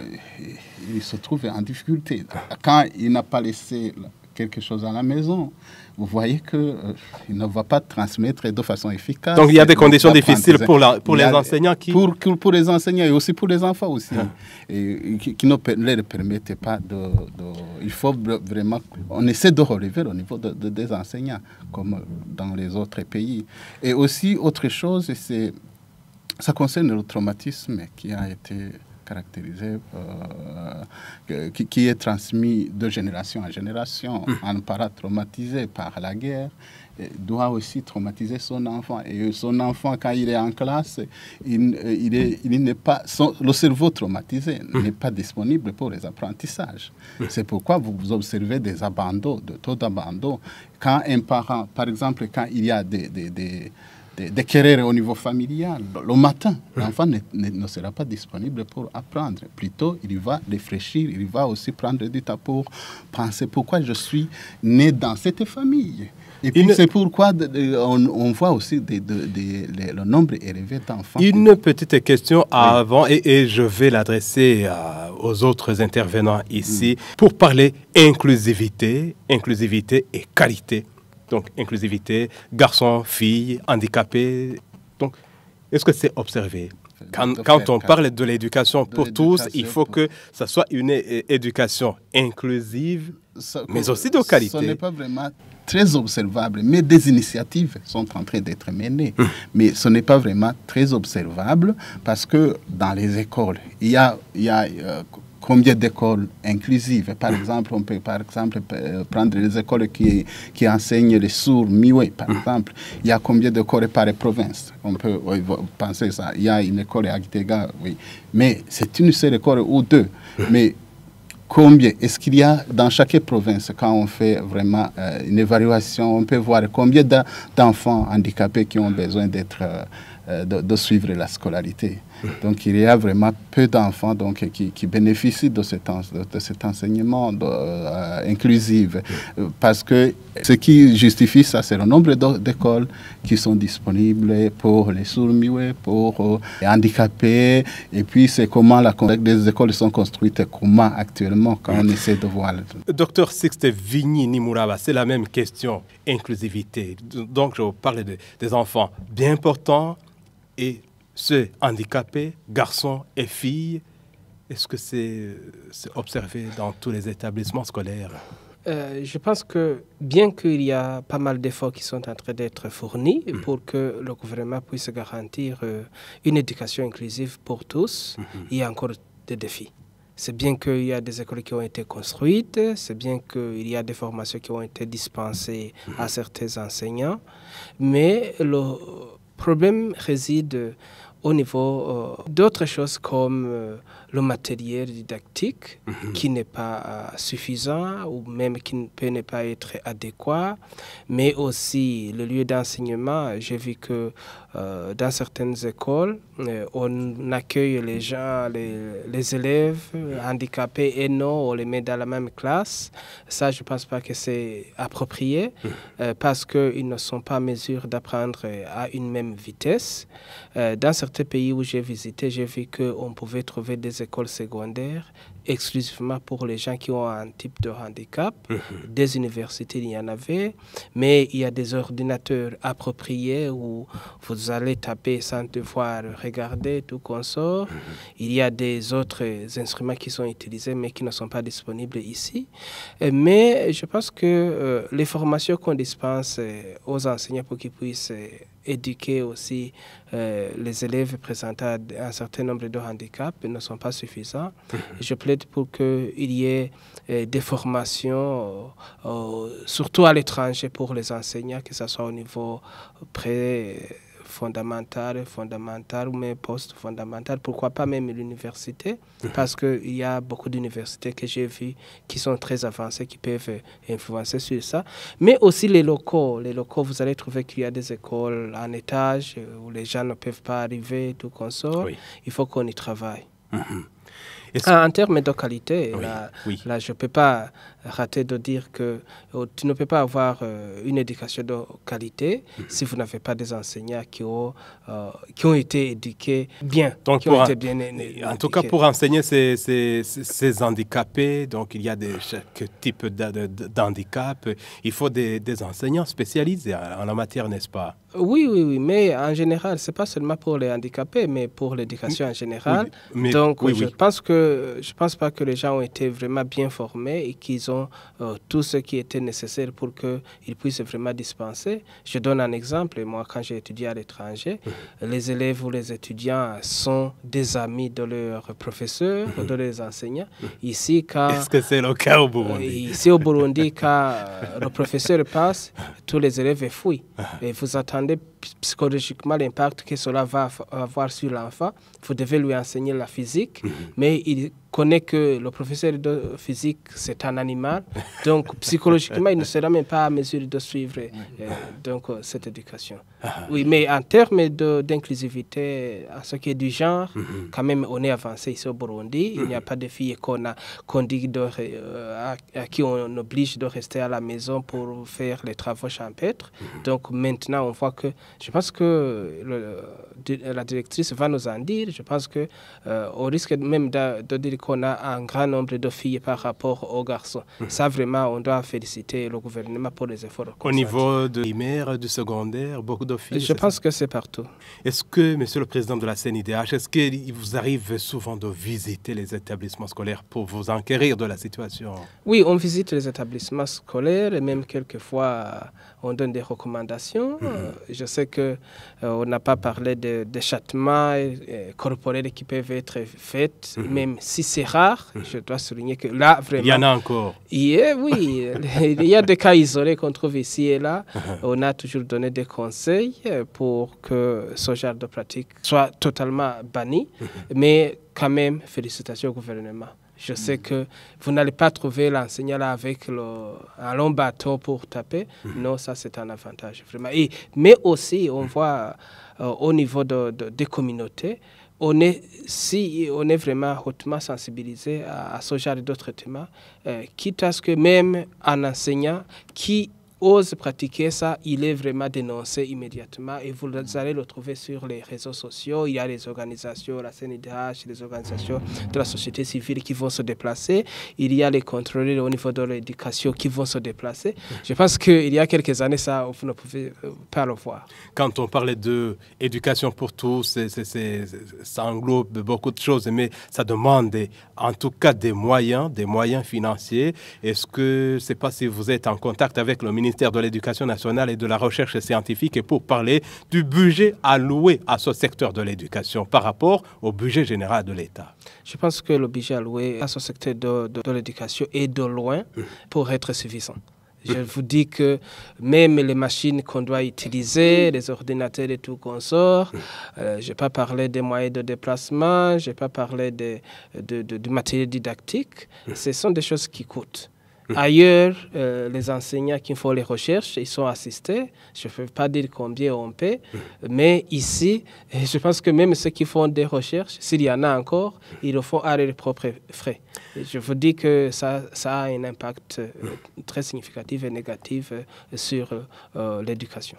[SPEAKER 5] il se trouve en difficulté. Quand il n'a pas laissé quelque chose à la maison, vous voyez qu'il ne va pas transmettre de façon efficace.
[SPEAKER 2] Donc il y a des conditions difficiles pour les enseignants qui...
[SPEAKER 5] Pour les enseignants et aussi pour les enfants aussi, et qui ne leur permettent pas il faut vraiment... On essaie de relever au niveau des enseignants, comme dans les autres pays. Et aussi, autre chose, ça concerne le traumatisme qui a été caractérisé, qui est transmis de génération en génération. Un parent traumatisé par la guerre doit aussi traumatiser son enfant. Et son enfant, quand il est en classe, il n'est pas, le cerveau traumatisé n'est pas disponible pour les apprentissages. C'est pourquoi vous observez des abandons, de taux d'abandon. Quand un parent, par exemple, quand il y a des querelles au niveau familial, le matin, l'enfant ne sera pas disponible pour apprendre. Plutôt, il va réfléchir, il va aussi prendre du temps pour penser pourquoi je suis né dans cette famille. Et puis, c'est pourquoi on voit aussi le nombre élevé d'enfants.
[SPEAKER 2] Une petite question avant, et je vais l'adresser aux autres intervenants ici, pour parler inclusivité et qualité. Donc, inclusivité, garçons, filles, handicapés. Donc, Est-ce que c'est observé? Quand on parle de l'éducation pour tous, il faut que ça soit une éducation inclusive, mais aussi de qualité.
[SPEAKER 5] Ce n'est pas vraiment très observable, mais des initiatives sont en train d'être menées. Mais ce n'est pas vraiment très observable parce que dans les écoles, il y a combien d'écoles inclusives? Par exemple, on peut prendre les écoles qui enseignent les sourds muets, par exemple. Il y a combien d'écoles par province? On peut penser ça. Il y a une école à Gitega, oui. Mais c'est une seule école ou deux. Mais combien est-ce qu'il y a dans chaque province, quand on fait vraiment une évaluation, on peut voir combien d'enfants handicapés qui ont besoin de suivre la scolarité. Donc il y a vraiment peu d'enfants qui bénéficient de cet enseignement inclusif. Parce que ce qui justifie ça, c'est le nombre d'écoles qui sont disponibles pour les sourds-muets, pour les handicapés. Et puis c'est comment les écoles sont construites, comment actuellement, quand on essaie de voir.
[SPEAKER 2] Docteur Sixte Vigny-Nimuraba, c'est la même question, inclusivité. Donc je parle des enfants bien portants et ceux handicapés, garçons et filles. Est-ce que c'est observé dans tous les établissements scolaires?
[SPEAKER 3] Je pense que bien qu'il y a pas mal d'efforts qui sont en train d'être fournis pour que le gouvernement puisse garantir une éducation inclusive pour tous, il y a encore des défis. C'est bien qu'il y a des écoles qui ont été construites, c'est bien qu'il y a des formations qui ont été dispensées à certains enseignants, mais le problème réside au niveau d'autres choses comme le matériel didactique qui n'est pas suffisant ou même qui peut ne pas être adéquat, mais aussi le lieu d'enseignement. J'ai vu que dans certaines écoles, on accueille les gens, les élèves handicapés et non, on les met dans la même classe. Ça, je ne pense pas que c'est approprié parce qu'ils ne sont pas en mesure d'apprendre à une même vitesse. Dans certains pays où j'ai visité, j'ai vu qu'on pouvait trouver des écoles secondaires exclusivement pour les gens qui ont un type de handicap. Des universités, il y en avait, mais il y a des ordinateurs appropriés où vous allez taper sans devoir regarder, tout consort. Il y a des autres instruments qui sont utilisés, mais qui ne sont pas disponibles ici. Mais je pense que les formations qu'on dispense aux enseignants pour qu'ils puissent éduquer aussi les élèves présentant un certain nombre de handicaps ne sont pas suffisants. Je plaide pour qu'il y ait des formations, surtout à l'étranger pour les enseignants, que ce soit au niveau fondamental ou même post-fondamental, pourquoi pas même l'université, parce qu'il y a beaucoup d'universités que j'ai vues qui sont très avancées, qui peuvent influencer sur ça. Mais aussi les locaux, vous allez trouver qu'il y a des écoles en étage où les gens ne peuvent pas arriver, tout consort. Oui. Il faut qu'on y travaille. En termes de qualité, là, je ne peux pas rater de dire que tu ne peux pas avoir une éducation de qualité si vous n'avez pas des enseignants qui ont été éduqués bien.
[SPEAKER 2] Donc en tout cas, pour enseigner ces handicapés, donc il y a chaque type d'handicap. Il faut des enseignants spécialisés en la matière, n'est-ce pas?
[SPEAKER 3] Oui, mais en général, ce n'est pas seulement pour les handicapés, mais pour l'éducation en général. Donc, je ne pense pas que les gens ont été vraiment bien formés et qu'ils ont tout ce qui était nécessaire pour qu'ils puissent vraiment dispenser. Je donne un exemple. Moi, quand j'ai étudié à l'étranger, les élèves ou les étudiants sont des amis de leurs professeurs, de leurs enseignants. Ici,
[SPEAKER 2] est-ce que c'est le cas au Burundi?
[SPEAKER 3] Ici, au Burundi, quand le professeur passe, tous les élèves fuient. Et vous attendez psychologiquement l'impact que cela va avoir sur l'enfant. Vous devez lui enseigner la physique, mais il connaît que le professeur de physique, c'est un animal. Donc, psychologiquement, il ne sera même pas à mesure de suivre cette éducation. Oui, mais en termes d'inclusivité, en ce qui est du genre, quand même, on est avancé ici au Burundi. Il n'y a pas de filles qu'on dit à qui on oblige de rester à la maison pour faire les travaux champêtres. Donc, maintenant, on voit que Je pense que la directrice va nous en dire. Je pense qu'on risque même de dire qu'on a un grand nombre de filles par rapport aux garçons. Ça, vraiment, on doit féliciter le gouvernement pour les efforts.
[SPEAKER 2] Au niveau de primaire, du secondaire, beaucoup de filles.
[SPEAKER 3] Je pense que c'est partout.
[SPEAKER 2] Est-ce que, Monsieur le Président de la CNIDH, est-ce qu'il vous arrive souvent de visiter les établissements scolaires pour vous enquérir de la situation?
[SPEAKER 3] Oui, on visite les établissements scolaires et même quelquefois on donne des recommandations. Je sais qu'on n'a pas parlé de châtiments corporels qui peuvent être faits, même si c'est rare. Je dois souligner que là, vraiment...
[SPEAKER 2] Il y en a encore.
[SPEAKER 3] Oui, il y a des cas isolés qu'on trouve ici et là. On a toujours donné des conseils pour que ce genre de pratique soit totalement banni. Mais quand même, félicitations au gouvernement. Je sais que vous n'allez pas trouver l'enseignant là avec un long bâton pour taper. Non, ça c'est un avantage, vraiment. Mais aussi, on voit au niveau des communautés, on est vraiment hautement sensibilisé à ce genre de traitement, quitte à ce que même un enseignant qui ose pratiquer ça, il est vraiment dénoncé immédiatement et vous allez le trouver sur les réseaux sociaux. Il y a les organisations, la CNIDH, les organisations de la société civile qui vont se déplacer. Il y a les contrôleurs au niveau de l'éducation qui vont se déplacer. Je pense qu'il y a quelques années, ça, vous ne pouvez pas le voir.
[SPEAKER 2] Quand on parlait d'éducation pour tous, ça englobe beaucoup de choses, mais ça demande en tout cas des moyens financiers. Est-ce que, je ne sais pas si vous êtes en contact avec le ministère de l'Éducation nationale et de la recherche scientifique et pour parler du budget alloué à ce secteur de l'éducation par rapport au budget général de l'État?
[SPEAKER 3] Je pense que le budget alloué à ce secteur de l'éducation est de loin pour être suffisant. Je vous dis que même les machines qu'on doit utiliser, les ordinateurs et tout consort, je n'ai pas parlé des moyens de déplacement, je n'ai pas parlé du matériel didactique. Ce sont des choses qui coûtent. Ailleurs, les enseignants qui font les recherches, ils sont assistés. Je ne peux pas dire combien on paie, mais ici, je pense que même ceux qui font des recherches, s'il y en a encore, ils le font à leurs propres frais. Et je vous dis que ça a un impact très significatif et négatif sur l'éducation.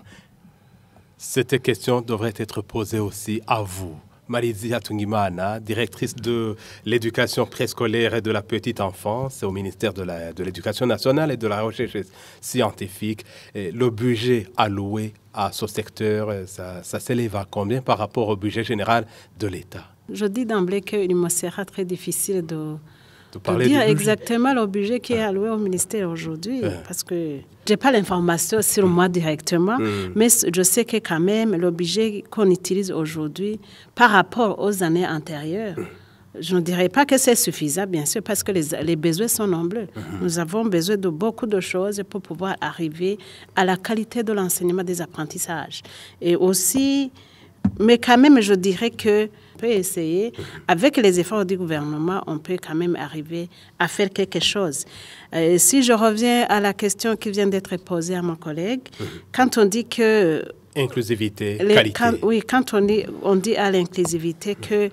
[SPEAKER 2] Cette question devrait être posée aussi à vous. Marizia Tungimana, directrice de l'éducation préscolaire et de la petite enfance au ministère de l'Éducation nationale et de la recherche scientifique. Et le budget alloué à ce secteur, ça s'élève à combien par rapport au budget général de l'État?
[SPEAKER 4] Je dis d'emblée qu'il me sera très difficile de
[SPEAKER 2] parler
[SPEAKER 4] dire exactement le budget qui est alloué au ministère aujourd'hui, parce que je n'ai pas l'information sur moi directement, mais je sais que quand même le budget qu'on utilise aujourd'hui par rapport aux années antérieures, je ne dirais pas que c'est suffisant, bien sûr, parce que les besoins sont nombreux. Nous avons besoin de beaucoup de choses pour pouvoir arriver à la qualité de l'enseignement des apprentissages. Et aussi, mais quand même, je dirais que on peut essayer, avec les efforts du gouvernement, on peut quand même arriver à faire quelque chose. Si je reviens à la question qui vient d'être posée à mon collègue, quand on dit que...
[SPEAKER 2] Inclusivité, qualité.
[SPEAKER 4] Quand on dit à l'inclusivité que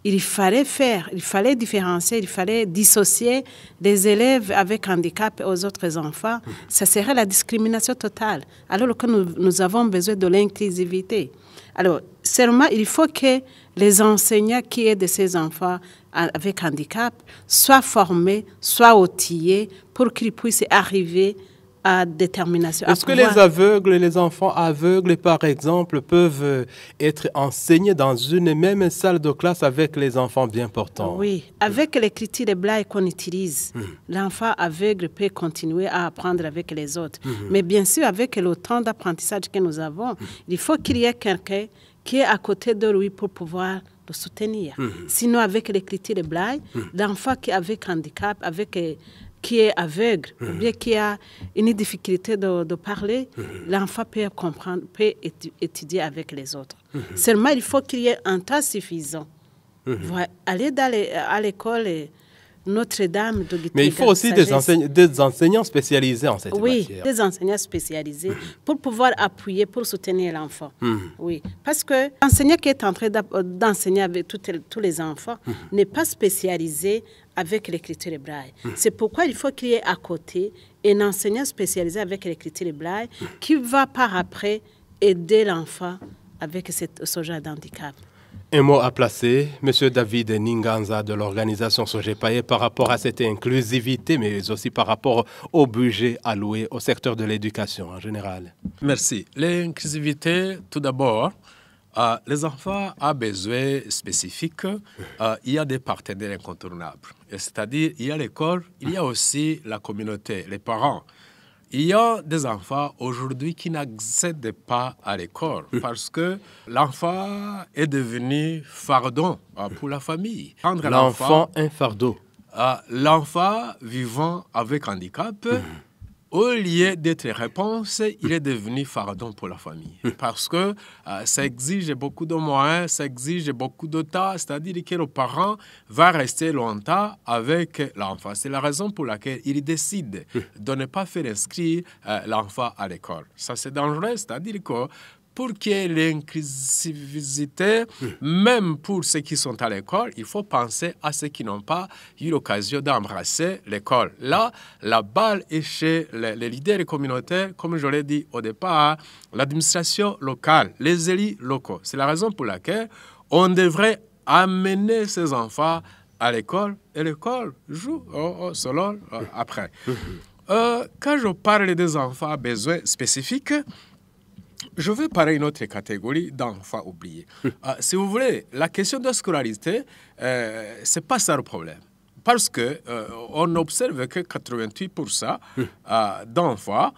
[SPEAKER 4] il fallait différencier, il fallait dissocier les élèves avec handicap aux autres enfants, ça serait la discrimination totale, alors que nous avons besoin de l'inclusivité. Alors, seulement, il faut que les enseignants qui aident ces enfants avec handicap soient formés, soient outillés pour qu'ils puissent arriver à détermination.
[SPEAKER 2] Est-ce que les aveugles, les enfants aveugles, par exemple, peuvent être enseignés dans une même salle de classe avec les enfants bien portants?
[SPEAKER 4] Oui, avec les critères de Braille qu'on utilise, l'enfant aveugle peut continuer à apprendre avec les autres. Mais bien sûr, avec le temps d'apprentissage que nous avons, il faut qu'il y ait quelqu'un qui est à côté de lui pour pouvoir le soutenir. Sinon, avec les critères de Braille, l'enfant qui est avec handicap, qui est aveugle, ou bien qui a une difficulté de parler, l'enfant peut comprendre, peut étudier avec les autres. Seulement, il faut qu'il y ait un temps suffisant. Aller à l'école Notre-Dame de Guitega.
[SPEAKER 2] Mais il faut aussi des enseignants spécialisés en cette matière.
[SPEAKER 4] Oui, des enseignants spécialisés pour pouvoir appuyer, pour soutenir l'enfant. Oui, parce que l'enseignant qui est en train d'enseigner avec tous les enfants n'est pas spécialisé avec l'écriture braille. C'est pourquoi il faut qu'il y ait à côté un enseignant spécialisé avec l'écriture braille qui va par après aider l'enfant avec ce genre d'handicap.
[SPEAKER 2] Un mot à placer, M. David Ninganza de l'organisation Sojepaye par rapport à cette inclusivité, mais aussi par rapport au budget alloué au secteur de l'éducation en général.
[SPEAKER 1] Merci. L'inclusivité, tout d'abord, les enfants ont besoin spécifiques. Il y a des partenaires incontournables. C'est-à-dire, il y a l'école, il y a aussi la communauté, les parents. Il y a des enfants aujourd'hui qui n'accèdent pas à l'école parce que l'enfant est devenu fardeau pour la famille.
[SPEAKER 2] L'enfant, un fardeau.
[SPEAKER 1] L'enfant vivant avec handicap, au lieu d'être réponse, il est devenu fardeau pour la famille. Parce que ça exige beaucoup de moyens, ça exige beaucoup de temps, c'est-à-dire que le parent va rester longtemps avec l'enfant. C'est la raison pour laquelle il décide de ne pas faire inscrire l'enfant à l'école. Ça, c'est dangereux, c'est-à-dire que pour qu'il y ait l'inclusivité, même pour ceux qui sont à l'école, il faut penser à ceux qui n'ont pas eu l'occasion d'embrasser l'école. Là, la balle est chez les leaders communautaires, comme je l'ai dit au départ, l'administration locale, les élus locaux. C'est la raison pour laquelle on devrait amener ces enfants à l'école et l'école joue selon après. Quand je parle des enfants à besoins spécifiques, je veux parler d'une autre catégorie d'enfants oubliés. Si vous voulez, la question de scolarité, ce n'est pas ça le problème. Parce qu'on observe que 88% d'enfants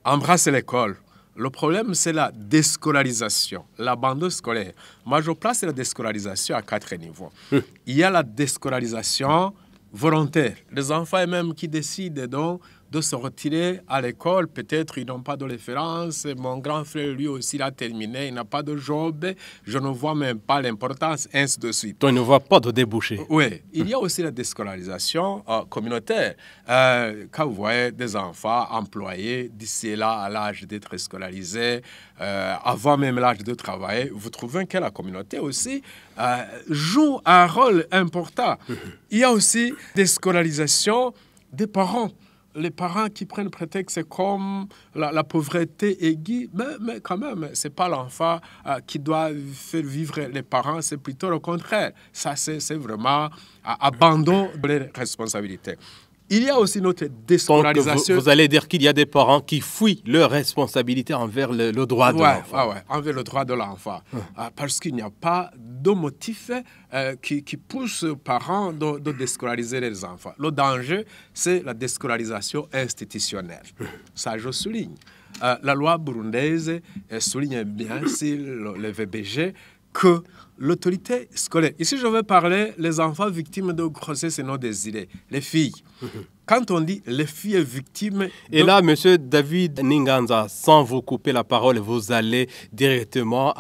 [SPEAKER 1] embrassent l'école. Le problème, c'est la déscolarisation, l'abandon scolaire. Moi, je place la déscolarisation à 4 niveaux. Il y a la déscolarisation volontaire. Les enfants même qui décident donc de se retirer à l'école, peut-être ils n'ont pas de référence, mon grand frère lui aussi l'a terminé, il n'a pas de job, je ne vois même pas l'importance, ainsi de suite.
[SPEAKER 2] Donc il ne voit pas de débouché.
[SPEAKER 1] Oui, il y a aussi la déscolarisation communautaire. Quand vous voyez des enfants employés d'ici là à l'âge d'être scolarisés, avant même l'âge de travailler, vous trouvez que la communauté aussi joue un rôle important. Il y a aussi des scolarisations des parents. Les parents qui prennent prétexte comme la pauvreté aiguë, mais quand même, ce n'est pas l'enfant qui doit faire vivre les parents, c'est plutôt le contraire. Ça, c'est vraiment abandon de leurs responsabilités. Il y a aussi notre déscolarisation.
[SPEAKER 2] Donc, vous allez dire qu'il y a des parents qui fuient leurs responsabilités envers le droit de l'enfant.
[SPEAKER 1] Oui, envers le droit de l'enfant. Parce qu'il n'y a pas de motif qui pousse les parents de déscolariser les enfants. Le danger, c'est la déscolarisation institutionnelle. Ça, je souligne. La loi burundaise souligne bien, si le VBG, que l'autorité scolaire, ici je vais parler des enfants victimes de grossesse non désirée, les filles. Quand on dit les filles victimes...
[SPEAKER 2] Et là, M. David Ninganza, sans vous couper la parole, vous allez directement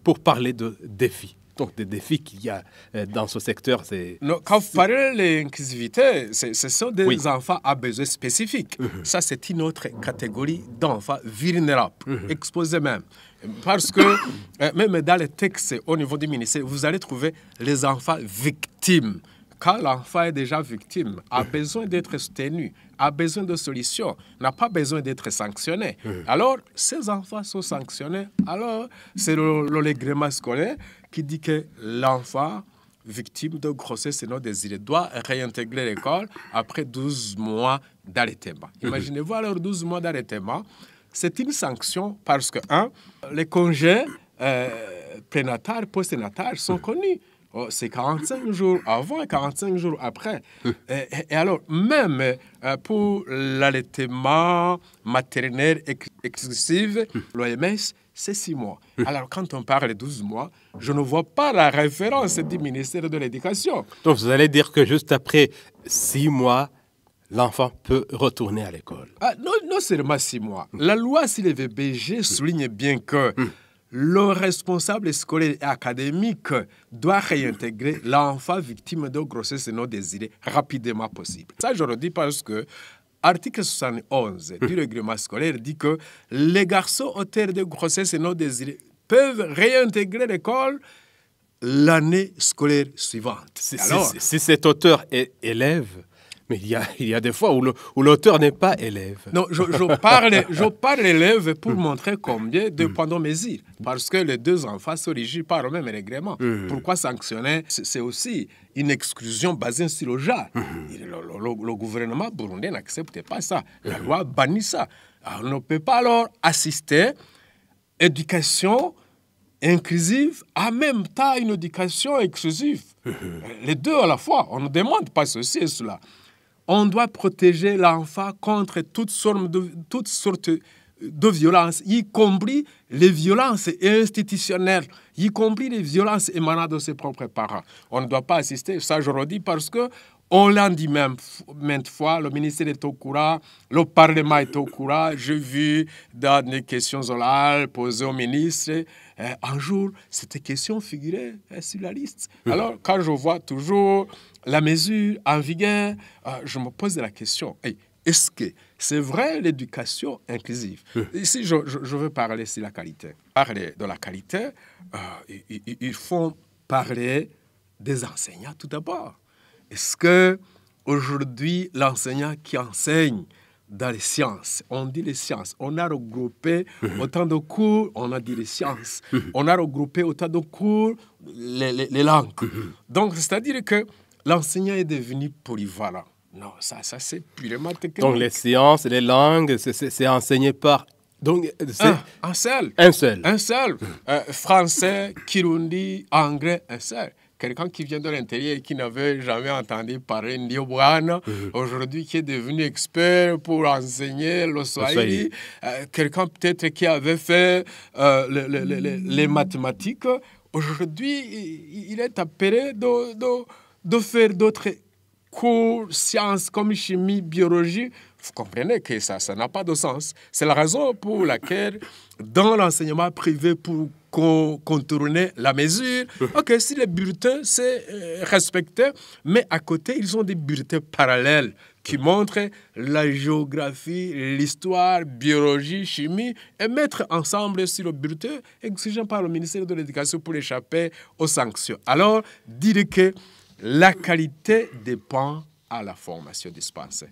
[SPEAKER 2] pour parler de défis. Donc, des défis qu'il y a dans ce secteur, c'est...
[SPEAKER 1] Quand vous parlez de l'inclusivité, ce sont des enfants à besoins spécifiques. Ça, c'est une autre catégorie d'enfants vulnérables, exposés même. Parce que même dans les textes au niveau du ministère, vous allez trouver les enfants victimes. Quand l'enfant est déjà victime, a besoin d'être soutenu, a besoin de solutions, n'a pas besoin d'être sanctionné. Alors, ces enfants sont sanctionnés. Alors, c'est le règlement scolaire qui dit que l'enfant victime de grossesse non désirée doit réintégrer l'école après 12 mois d'arrêtement. Imaginez-vous alors 12 mois d'arrêtement. C'est une sanction parce que, les congés prénatales, postnatales sont connus. C'est 45 jours avant et 45 jours après. Et alors, même pour l'allaitement maternel exclusif, l'OMS, c'est 6 mois. Alors, quand on parle de 12 mois, je ne vois pas la référence du ministère de l'Éducation.
[SPEAKER 2] Donc, vous allez dire que juste après 6 mois, l'enfant peut retourner à l'école.
[SPEAKER 1] Non seulement 6 mois. La loi sur les VBG souligne bien que le responsable scolaire et académique doit réintégrer l'enfant victime de grossesse non désirée rapidement possible. Ça, je le dis parce que l'article 71 du règlement scolaire dit que les garçons auteurs de grossesse non désirée peuvent réintégrer l'école l'année scolaire suivante.
[SPEAKER 2] Si cet auteur est élève, Mais il y a des fois où l'auteur n'est pas élève.
[SPEAKER 1] Non, je parle élève pour montrer combien de pendant mesure. Parce que les deux enfants se régissent par le même règlement. Pourquoi sanctionner? C'est aussi une exclusion basée sur le genre. Le gouvernement burundais n'accepte pas ça. La loi bannit ça. Alors, on ne peut pas alors assister éducation inclusive, en même temps une éducation exclusive. Les deux à la fois. On ne demande pas ceci et cela. On doit protéger l'enfant contre toutes sortes de violences, y compris les violences institutionnelles, y compris les violences émanant de ses propres parents. On ne doit pas assister, ça je le dis parce que on l'a dit même maintes fois, le ministère est au courant, le Parlement est au courant. J'ai vu dans des questions orales posées au ministre, un jour, cette question figurait sur la liste. Alors, quand je vois toujours la mesure en vigueur, je me pose la question, est-ce que c'est vrai l'éducation inclusive? Ici, je veux parler sur la qualité. Parler de la qualité, il faut parler des enseignants tout d'abord. Est-ce qu'aujourd'hui, l'enseignant qui enseigne dans les sciences, on dit les sciences, on a regroupé autant de cours, on a dit les sciences, on a regroupé autant de cours, les langues. Donc, c'est-à-dire que l'enseignant est devenu polyvalent. Non, ça c'est purement technique.
[SPEAKER 2] Donc, les sciences, les langues, c'est enseigné par... Donc,
[SPEAKER 1] un seul.
[SPEAKER 2] Un seul.
[SPEAKER 1] Un seul. Français, Kirundi, anglais, un seul. Quelqu'un qui vient de l'intérieur et qui n'avait jamais entendu parler Ndiobwana, aujourd'hui qui est devenu expert pour enseigner le Swahili. Quelqu'un peut-être qui avait fait les mathématiques. Aujourd'hui, il est appelé de faire d'autres cours, sciences comme chimie, biologie. Vous comprenez que ça n'a pas de sens. C'est la raison pour laquelle, dans l'enseignement privé, pour contourner la mesure, ok, si les bulletins, c'est respecté, mais à côté, ils ont des bulletins parallèles qui montrent la géographie, l'histoire, biologie, chimie, et mettre ensemble sur le bulletin exigé par le ministère de l'Éducation pour échapper aux sanctions. Alors, dire que la qualité dépend à la formation dispensée.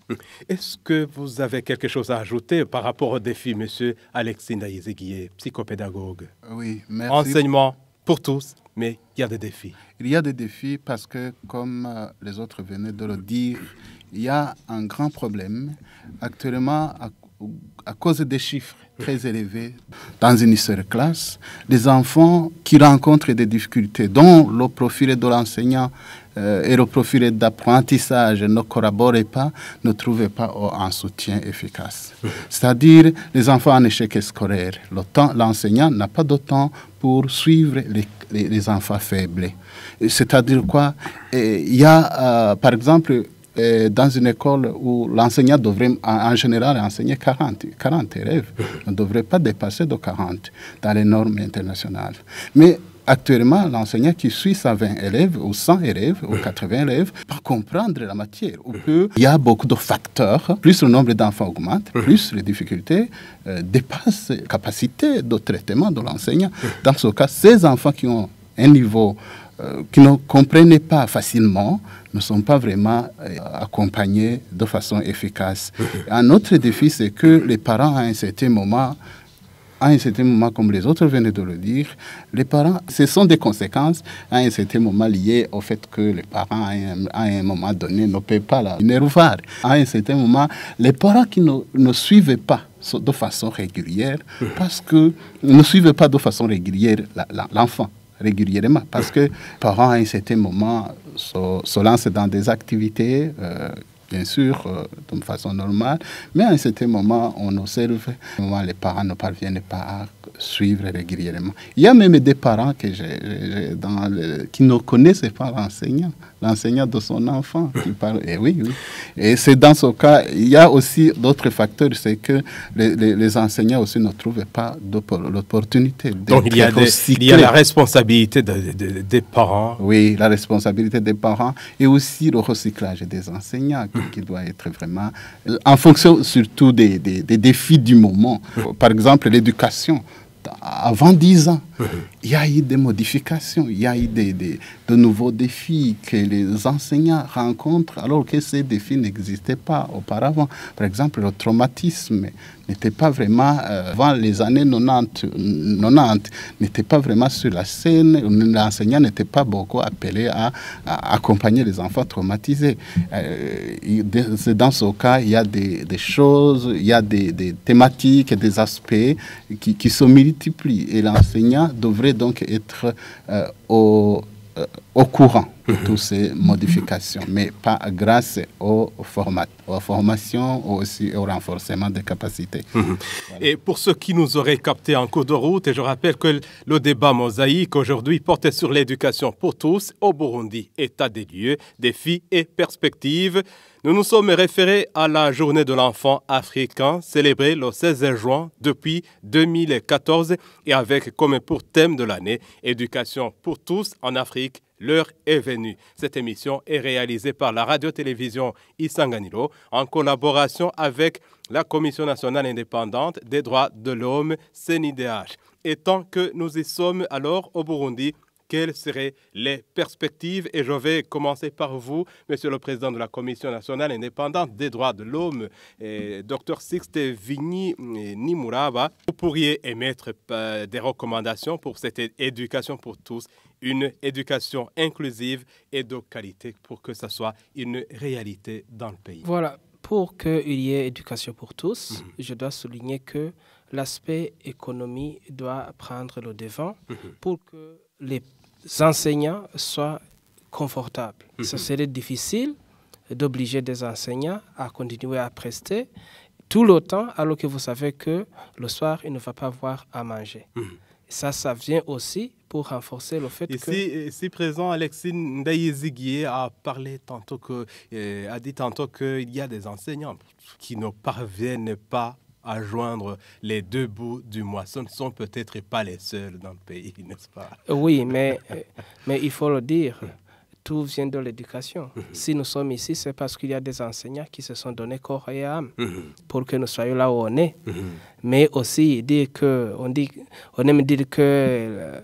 [SPEAKER 2] Est-ce que vous avez quelque chose à ajouter par rapport au défi, monsieur Alexis Ndaïzeguié, psychopédagogue?
[SPEAKER 5] Oui, merci.
[SPEAKER 2] Enseignement pour tous, mais il y a des défis.
[SPEAKER 5] Il y a des défis parce que, comme les autres venaient de le dire, il y a un grand problème actuellement à cause des chiffres très élevés dans une seule classe. Les enfants qui rencontrent des difficultés dont le profil de l'enseignant et le profil d'apprentissage ne corroborent pas, ne trouvent pas un soutien efficace. C'est-à-dire les enfants en échec scolaire. L'enseignant n'a pas de temps pour suivre les enfants faibles. C'est-à-dire quoi? Il y a, par exemple, dans une école où l'enseignant devrait en général enseigner 40 élèves, ne devrait pas dépasser de 40 dans les normes internationales. Mais actuellement, l'enseignant qui suit 120 élèves ou 100 élèves ou 80 élèves pas comprendre la matière. Il y a beaucoup de facteurs. Plus le nombre d'enfants augmente, plus les difficultés dépassent la capacité de traitement de l'enseignant. Dans ce cas, ces enfants qui ont un niveau qui ne comprenaient pas facilement, ne sont pas vraiment accompagnés de façon efficace. Un autre défi, c'est que les parents, à un certain moment, comme les autres venaient de le dire, les parents, ce sont des conséquences à un certain moment liées au fait que les parents, à un moment donné, ne peuvent pas la nervoir. À un certain moment, les parents qui ne suivent pas de façon régulière, parce que ne suivent pas de façon régulière l'enfant, régulièrement, parce que les parents, à un certain moment, se lancent dans des activités, bien sûr, de façon normale, mais à un certain moment, on observe, les parents ne parviennent pas à suivre régulièrement. Il y a même des parents qui ne connaissent pas l'enseignant de son enfant. Qui parle, et oui. Et c'est dans ce cas, il y a aussi d'autres facteurs, c'est que les enseignants aussi ne trouvent pas l'opportunité.
[SPEAKER 2] Donc il y a la responsabilité des parents.
[SPEAKER 5] Oui, la responsabilité des parents et aussi le recyclage des enseignants qui doit être vraiment en fonction surtout des défis du moment. Par exemple, l'éducation. Avant 10 ans, il y a eu des modifications, il y a eu de nouveaux défis que les enseignants rencontrent alors que ces défis n'existaient pas auparavant. Par exemple, le traumatisme n'était pas vraiment, avant les années 90, n'était pas vraiment sur la scène. L'enseignant n'était pas beaucoup appelé à accompagner les enfants traumatisés. Dans ce cas, il y a des choses, il y a des thématiques et des aspects qui se multiplient. Et l'enseignant devrait donc être au courant de toutes ces modifications, mais pas grâce aux formations, aussi au renforcement des capacités. Voilà.
[SPEAKER 2] Et pour ceux qui nous auraient captés en cours de route, et je rappelle que le débat mosaïque aujourd'hui portait sur l'éducation pour tous au Burundi, état des lieux, défis et perspectives. Nous nous sommes référés à la journée de l'enfant africain célébrée le 16 juin depuis 2014 et avec comme pour thème de l'année « Éducation pour tous en Afrique ». L'heure est venue. Cette émission est réalisée par la radio-télévision Isanganiro en collaboration avec la Commission nationale indépendante des droits de l'homme, CNIDH. Et tant que nous y sommes alors au Burundi, quelles seraient les perspectives? Et je vais commencer par vous, Monsieur le Président de la Commission nationale indépendante des droits de l'homme, Dr Sixte Vigny Nimuraba. Vous pourriez émettre des recommandations pour cette éducation pour tous, une éducation inclusive et de qualité pour que ça soit une réalité dans le pays.
[SPEAKER 3] Voilà, pour qu'il y ait éducation pour tous, je dois souligner que l'aspect économie doit prendre le devant pour que les enseignants soient confortables. Ce serait difficile d'obliger des enseignants à continuer à prester tout le temps alors que vous savez que le soir, ils ne vont pas avoir à manger. Ça vient aussi pour renforcer le fait que...
[SPEAKER 2] Ici présent, Alexis Ndaye-Ziguié a dit tantôt qu'il y a des enseignants qui ne parviennent pas à joindre les deux bouts du mois. Ce ne sont peut-être pas les seuls dans le pays, n'est-ce pas?
[SPEAKER 3] Oui, mais il faut le dire, tout vient de l'éducation. Si nous sommes ici, c'est parce qu'il y a des enseignants qui se sont donnés corps et âme pour que nous soyons là où on est. Mais aussi, on aime dire que...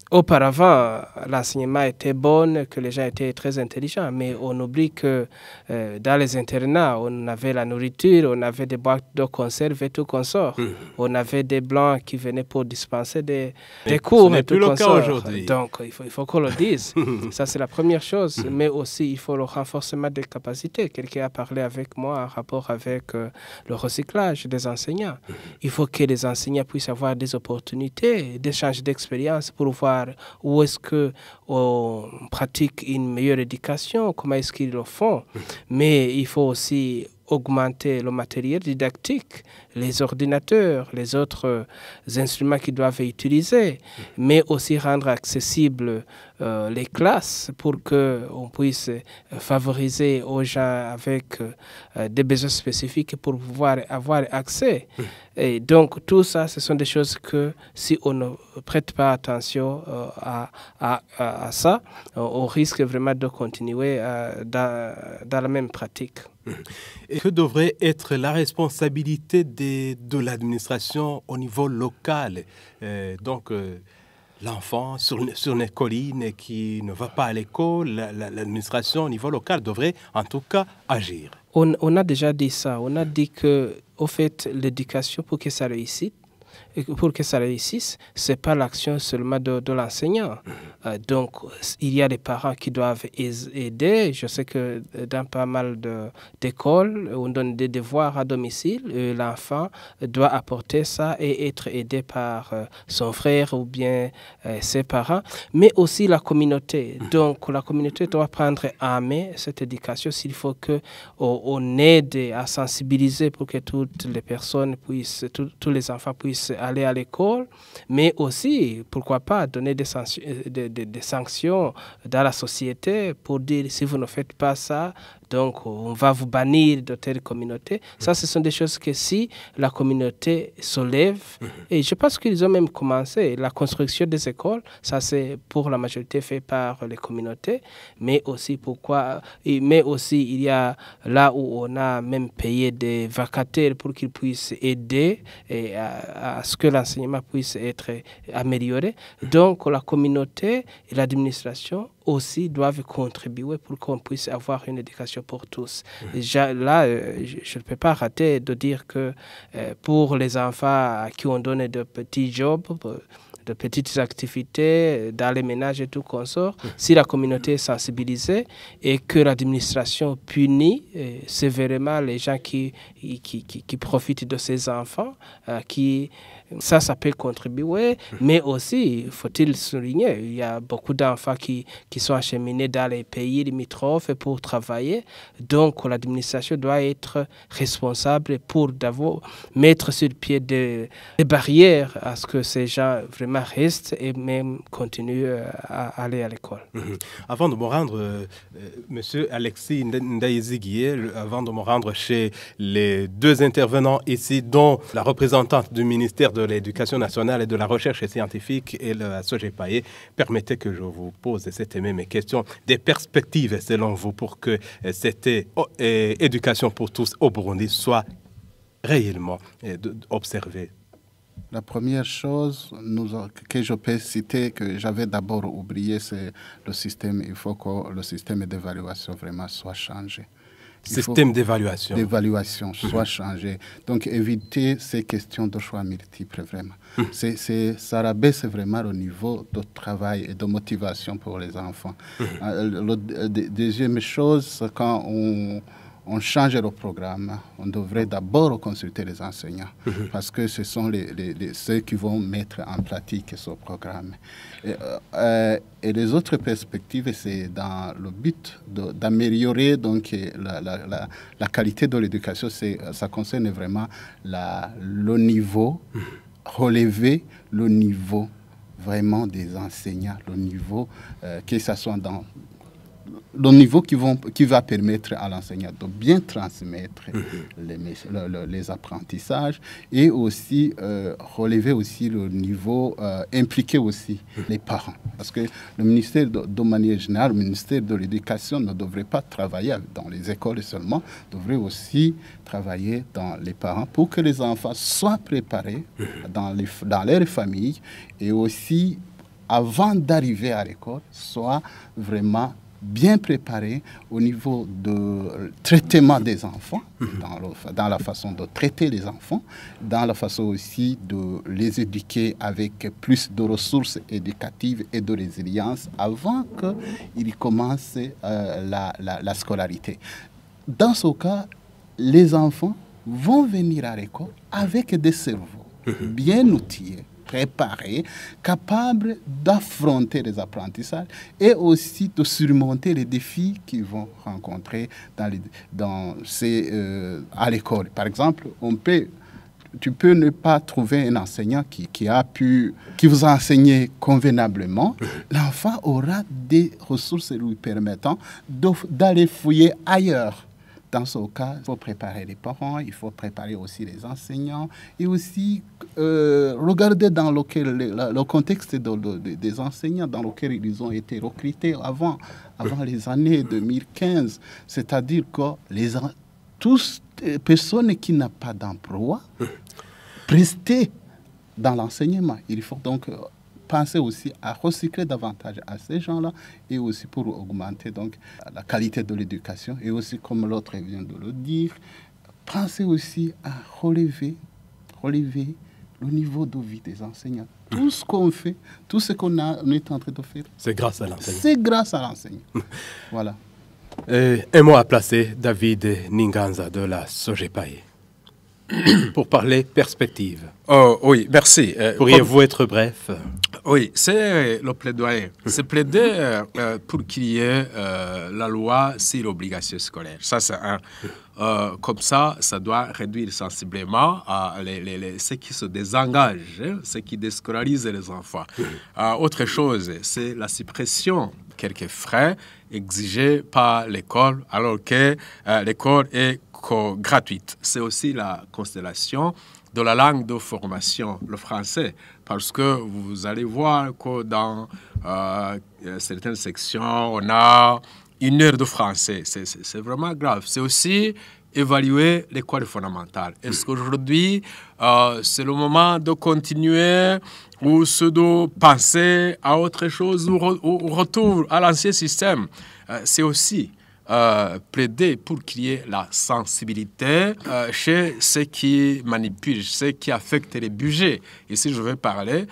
[SPEAKER 3] Auparavant, l'enseignement était bon, que les gens étaient très intelligents, mais on oublie que dans les internats, on avait la nourriture, on avait des boîtes de conserve et tout consort. On avait des blancs qui venaient pour dispenser des cours et tout consort. Donc, il faut qu'on le dise. Ça, c'est la première chose. Mais aussi, il faut le renforcement des capacités. Quelqu'un a parlé avec moi en rapport avec le recyclage des enseignants. Il faut que les enseignants puissent avoir des opportunités d'échange d'expérience pour voir où est-ce qu'on pratique une meilleure éducation, comment est-ce qu'ils le font. Mais il faut aussi augmenter le matériel didactique, les ordinateurs, les autres instruments qu'ils doivent utiliser, mais aussi rendre accessibles les classes pour qu'on puisse favoriser aux gens avec des besoins spécifiques pour pouvoir avoir accès. Et donc, tout ça, ce sont des choses que si on ne prête pas attention à ça, on risque vraiment de continuer dans la même pratique.
[SPEAKER 2] Et que devrait être la responsabilité de l'administration au niveau local? L'enfant sur une colline qui ne va pas à l'école, l'administration au niveau local devrait en tout cas agir.
[SPEAKER 3] On a déjà dit ça. On a dit que, au fait, l'éducation, pour que ça réussisse, ce n'est pas l'action seulement de l'enseignant. Donc, il y a des parents qui doivent aider. Je sais que dans pas mal d'écoles, on donne des devoirs à domicile. L'enfant doit apporter ça et être aidé par son frère ou bien ses parents, mais aussi la communauté. Donc, la communauté doit prendre en main cette éducation. S'il faut qu'on aide à sensibiliser pour que toutes les personnes puissent, tous les enfants puissent aller à l'école, mais aussi, pourquoi pas, donner des sanctions dans la société pour dire si vous ne faites pas ça, Donc, on va vous bannir de telle communauté. Ça, ce sont des choses que si la communauté soulève, et je pense qu'ils ont même commencé, la construction des écoles, ça c'est pour la majorité fait par les communautés, mais aussi il y a là où on a même payé des vacataires pour qu'ils puissent aider à ce que l'enseignement puisse être amélioré. Donc, la communauté et l'administration aussi doivent contribuer pour qu'on puisse avoir une éducation pour tous. Déjà, là, je ne peux pas rater de dire que pour les enfants à qui on donne de petits jobs, de petites activités dans les ménages et tout consort, si la communauté est sensibilisée et que l'administration punit sévèrement les gens qui profitent de ces enfants, ça peut contribuer, mais aussi, faut-il souligner, il y a beaucoup d'enfants qui sont acheminés dans les pays limitrophes pour travailler. Donc, l'administration doit être responsable pour mettre sur pied des barrières à ce que ces gens vraiment restent et même continuent à aller à l'école.
[SPEAKER 2] Avant de me rendre, Monsieur Alexis Ndaïziguié, avant de me rendre chez les deux intervenants ici, dont la représentante du ministère de l'Éducation nationale et de la recherche scientifique et la SOGEPAE, permettez que je vous pose cette même question. Des perspectives, selon vous, pour que cette éducation pour tous au Burundi soit réellement observée?
[SPEAKER 5] La première chose que je peux citer, que j'avais d'abord oublié, c'est le système. Il faut que le système d'évaluation vraiment soit changé.
[SPEAKER 2] Système d'évaluation
[SPEAKER 5] soit changé. Donc, éviter ces questions de choix multiples, vraiment. Ça rabaisse vraiment le niveau de travail et de motivation pour les enfants. Deuxième chose, quand on change le programme, on devrait d'abord consulter les enseignants parce que ce sont ceux qui vont mettre en pratique ce programme. Et les autres perspectives, c'est dans le but d'améliorer donc la qualité de l'éducation. Ça concerne vraiment le niveau, relever le niveau vraiment des enseignants, le niveau que ce soit dans le niveau qui va permettre à l'enseignant de bien transmettre les apprentissages et aussi relever aussi le niveau, impliquer aussi les parents. Parce que le ministère, de manière générale, le ministère de l'Éducation ne devrait pas travailler dans les écoles seulement, devrait aussi travailler dans les parents pour que les enfants soient préparés dans leur famille et aussi, avant d'arriver à l'école, soient vraiment bien préparés au niveau de traitement des enfants, dans la façon de traiter les enfants, dans la façon aussi de les éduquer avec plus de ressources éducatives et de résilience avant qu'ils commencent la scolarité. Dans ce cas, les enfants vont venir à l'école avec des cerveaux bien outillés, préparés, capables d'affronter les apprentissages et aussi de surmonter les défis qu'ils vont rencontrer à l'école. Par exemple, tu peux ne pas trouver un enseignant qui vous a enseigné convenablement. L'enfant aura des ressources lui permettant d'aller fouiller ailleurs. Dans ce cas, il faut préparer les parents, il faut préparer aussi les enseignants et aussi regarder dans le contexte des enseignants dans lequel ils ont été recrutés avant les années 2015. C'est-à-dire que toutes les personnes qui n'ont pas d'emploi prestaient dans l'enseignement. Il faut donc penser aussi à recycler davantage à ces gens-là et aussi pour augmenter donc la qualité de l'éducation et aussi, comme l'autre vient de le dire, penser aussi à relever le niveau de vie des enseignants. Tout ce qu'on fait, tout ce qu'on est en train de faire,
[SPEAKER 2] c'est grâce à l'enseignant.
[SPEAKER 5] C'est grâce à l'enseignant. Voilà.
[SPEAKER 2] Un mot à placer, David Ninganza de la SOGEPAE. pour parler perspective.
[SPEAKER 1] Oh, oui, merci.
[SPEAKER 2] Pourriez-vous être bref?
[SPEAKER 1] Oui, c'est le plaidoyer. C'est plaider pour qu'il y ait la loi sur l'obligation scolaire. Ça, c'est un. Comme ça doit réduire sensiblement ceux qui se désengagent, ceux qui déscolarisent les enfants. Autre chose, c'est la suppression quelques frais exigés par l'école, alors que l'école est gratuite. C'est aussi la constellation de la langue de formation, le français, parce que vous allez voir que dans certaines sections, on a 1 heure de français. C'est vraiment grave. C'est aussi évaluer l'école fondamentale. Est-ce qu'aujourd'hui, c'est le moment de continuer ou de penser à autre chose ou retour à l'ancien système? C'est aussi plaider pour qu'il y ait la sensibilité chez ceux qui manipulent, ceux qui affectent les budgets. Ici, je vais parler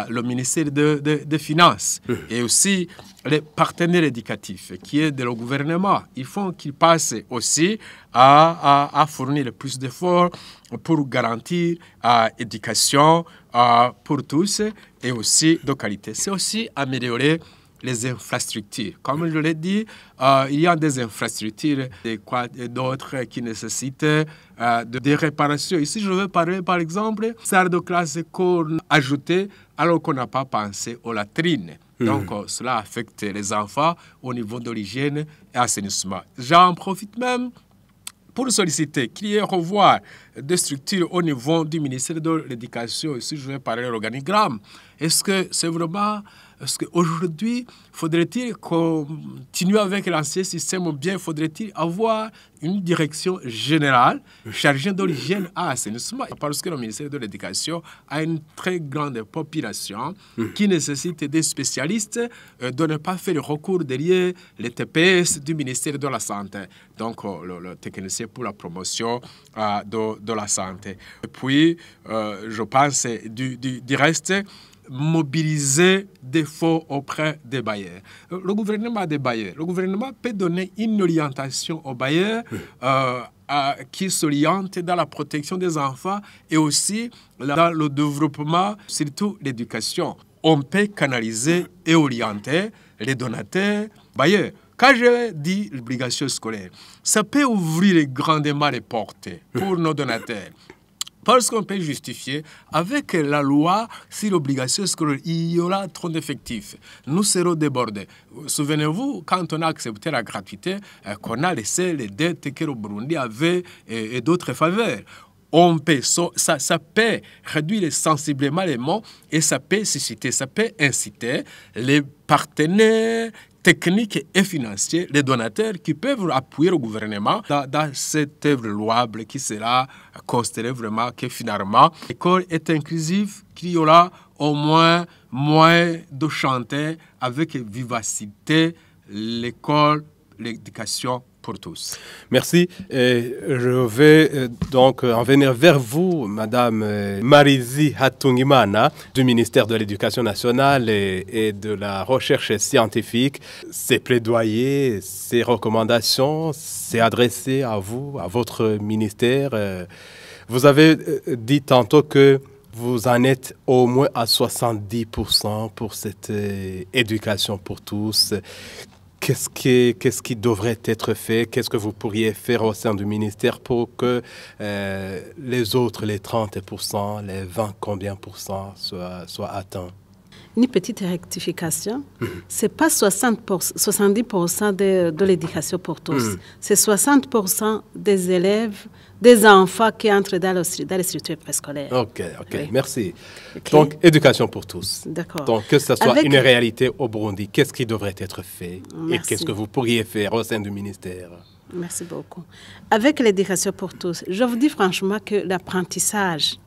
[SPEAKER 1] le ministère des Finances et aussi les partenaires éducatifs qui aident le gouvernement. Il faut qu'ils passent aussi à fournir plus d'efforts pour garantir l'éducation pour tous et aussi de qualité. C'est aussi améliorer les infrastructures. Comme je l'ai dit, il y a des infrastructures et d'autres qui nécessitent des réparations. Ici, je veux parler, par exemple, salle de classe qu'on a ajoutée alors qu'on n'a pas pensé aux latrines. Donc, cela affecte les enfants au niveau de l'hygiène et assainissement. J'en profite même pour solliciter qu'il y ait revoir des structures au niveau du ministère de l'Éducation. Ici, je vais parler de l'organigramme. Est-ce que c'est vraiment... Est-ce qu'aujourd'hui, faudrait-il continuer avec l'ancien système ou bien faudrait-il avoir une direction générale chargée de l'hygiène et l'assainissement? Parce que le ministère de l'Éducation a une très grande population qui nécessite des spécialistes de ne pas faire le recours derrière les TPS du ministère de la Santé. Donc, le technicien pour la promotion de la santé. Et puis, je pense du reste, mobiliser des fonds auprès des bailleurs. Le gouvernement des bailleurs, le gouvernement peut donner une orientation aux bailleurs qui s'oriente dans la protection des enfants et aussi dans le développement, surtout l'éducation. On peut canaliser et orienter les donateurs bailleurs. Quand je dis l'obligation scolaire, ça peut ouvrir grandement les portes pour nos donateurs. Parce qu'on peut justifier, avec la loi, si l'obligation scolaire, il y aura trop d'effectifs. Nous serons débordés. Souvenez-vous, quand on a accepté la gratuité, qu'on a laissé les dettes que le Burundi avait et d'autres faveurs. On peut, ça peut réduire sensiblement les mots et ça peut susciter, ça peut inciter les partenaires techniques et financiers, les donateurs qui peuvent appuyer le gouvernement dans cette œuvre louable qui sera considérée vraiment que finalement l'école est inclusive, qu'il y aura au moins de chanter avec vivacité l'école, l'éducation pour tous.
[SPEAKER 2] Merci. Je vais donc en venir vers vous, Madame Marizi Hatungimana, du ministère de l'Éducation nationale et de la recherche scientifique. Ces plaidoyers, ces recommandations, c'est adressé à vous, à votre ministère. Vous avez dit tantôt que vous en êtes au moins à 70% pour cette éducation pour tous. Qu'est-ce qui devrait être fait? Qu'est-ce que vous pourriez faire au sein du ministère pour que les autres, les 30%, les 20 combien % soient atteints?
[SPEAKER 4] Une petite rectification. Ce n'est pas 70% de l'éducation pour tous. C'est 60% des élèves, des enfants qui entrent dans les structures préscolaires.
[SPEAKER 2] OK,
[SPEAKER 4] oui.
[SPEAKER 2] Merci.
[SPEAKER 4] Okay.
[SPEAKER 2] Donc, éducation pour tous.
[SPEAKER 4] D'accord.
[SPEAKER 2] Donc, que ce soit une réalité au Burundi, qu'est-ce qui devrait être fait?
[SPEAKER 4] Merci.
[SPEAKER 2] Et qu'est-ce que vous pourriez faire au sein du ministère?
[SPEAKER 4] Merci beaucoup. Avec l'éducation pour tous, je vous dis franchement que l'apprentissage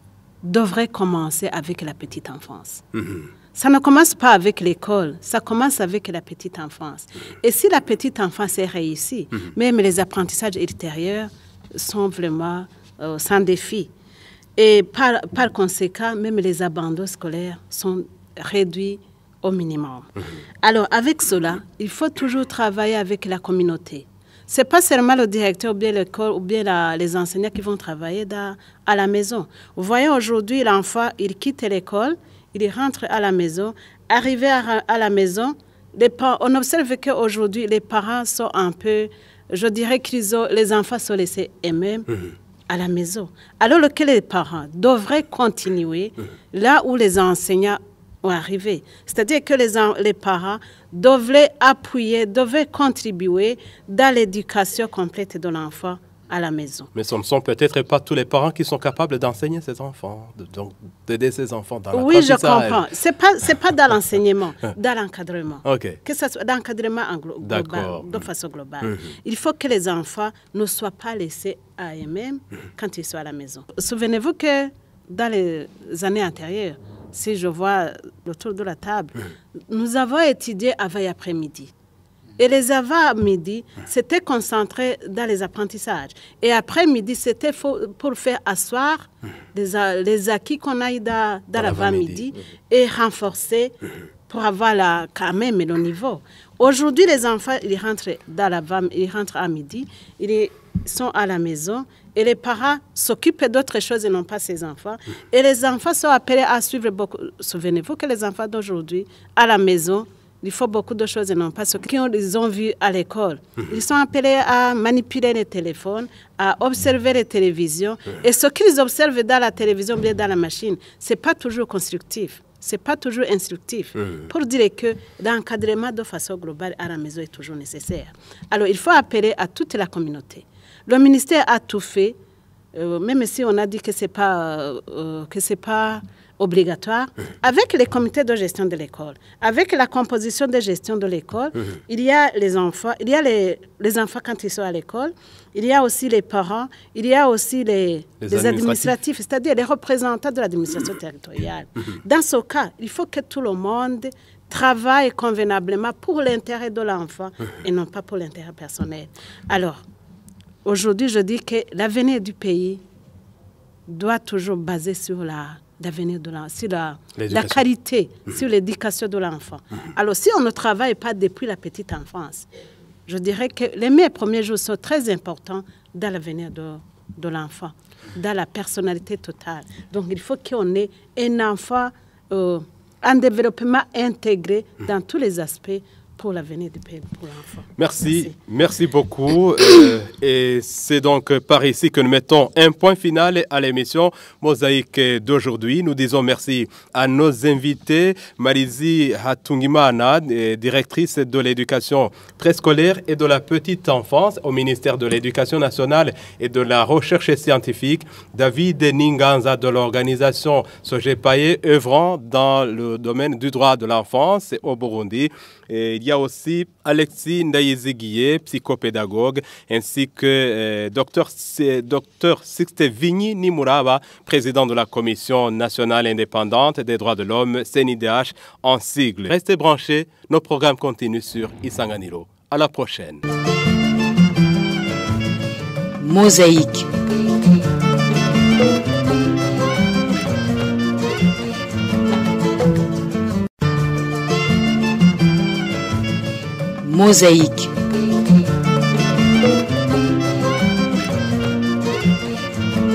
[SPEAKER 4] devrait commencer avec la petite enfance. Ça ne commence pas avec l'école, ça commence avec la petite enfance. Et si la petite enfance est réussie, même les apprentissages ultérieurs sont vraiment sans défi. Et par conséquent, même les abandons scolaires sont réduits au minimum. Alors, avec cela, il faut toujours travailler avec la communauté. Ce n'est pas seulement le directeur ou bien l'école ou bien les enseignants qui vont travailler à la maison. Vous voyez, aujourd'hui, l'enfant, il quitte l'école, il rentre à la maison. Arrivé à la maison, on observe qu'aujourd'hui, les parents sont un peu, je dirais que les enfants sont laissés eux-mêmes à la maison. Alors que les parents devraient continuer là où les enseignants ont arrivé. C'est-à-dire que les parents devraient appuyer, devraient contribuer dans l'éducation complète de l'enfant à la maison.
[SPEAKER 2] Mais ce ne sont peut-être pas tous les parents qui sont capables d'enseigner ces enfants, d'aider ces enfants dans l'apprentissage.
[SPEAKER 4] Oui, je comprends. C'est pas dans l'enseignement, dans l'encadrement.
[SPEAKER 2] Okay.
[SPEAKER 4] Que ça soit dans l'encadrement de façon globale. Il faut que les enfants ne soient pas laissés à eux-mêmes quand ils sont à la maison. Souvenez-vous que dans les années antérieures, si je vois autour de la table, nous avons étudié avant et après-midi. Et les avant-midi, c'était concentré dans les apprentissages. Et après-midi, c'était pour faire asseoir les acquis qu'on a eu dans l'avant-midi et renforcer pour avoir quand même le niveau. Aujourd'hui, les enfants, ils rentrent à midi, ils sont à la maison et les parents s'occupent d'autres choses et non pas ces enfants. Et les enfants sont appelés à suivre beaucoup. Souvenez-vous que les enfants d'aujourd'hui, à la maison, il faut beaucoup de choses et non pas ce qu'ils ont vu à l'école. Ils sont appelés à manipuler les téléphones, à observer les télévisions. Et ce qu'ils observent dans la télévision ou bien dans la machine, ce n'est pas toujours constructif. Ce n'est pas toujours instructif. Pour dire que l'encadrement de façon globale à la maison est toujours nécessaire. Alors, il faut appeler à toute la communauté. Le ministère a tout fait, même si on a dit que ce n'est pas obligatoire, avec les comités de gestion de l'école, avec la composition de gestion de l'école, il y a les enfants, il y a les enfants quand ils sont à l'école, il y a aussi les parents, il y a aussi les administratifs, c'est-à-dire les représentants de l'administration territoriale. Dans ce cas, il faut que tout le monde travaille convenablement pour l'intérêt de l'enfant et non pas pour l'intérêt personnel. Alors, aujourd'hui, je dis que l'avenir du pays doit toujours baser sur l'avenir de l'enfant, sur la qualité, sur l'éducation de l'enfant. Alors, si on ne travaille pas depuis la petite enfance, je dirais que les premiers jours sont très importants dans l'avenir de l'enfant, dans la personnalité totale. Donc, il faut qu'on ait un enfant en développement intégré dans tous les aspects pour l'avenir du pays, pour l'enfant.
[SPEAKER 2] Merci beaucoup. Et c'est donc par ici que nous mettons un point final à l'émission Mosaïque d'aujourd'hui. Nous disons merci à nos invités, Marizi Hatungimana, directrice de l'éducation préscolaire et de la petite enfance au ministère de l'Éducation nationale et de la recherche scientifique, David Ninganza de l'organisation Sojepaye, œuvrant dans le domaine du droit de l'enfance au Burundi. Et il y a aussi Alexis Ndayezeguié, psychopédagogue, ainsi que Dr Sixte Vigny Nimuraba, président de la Commission nationale indépendante des droits de l'homme, CNIDH, en sigle. Restez branchés, nos programmes continuent sur Isanganiro. À la prochaine.
[SPEAKER 6] Mosaïque. Mosaïque.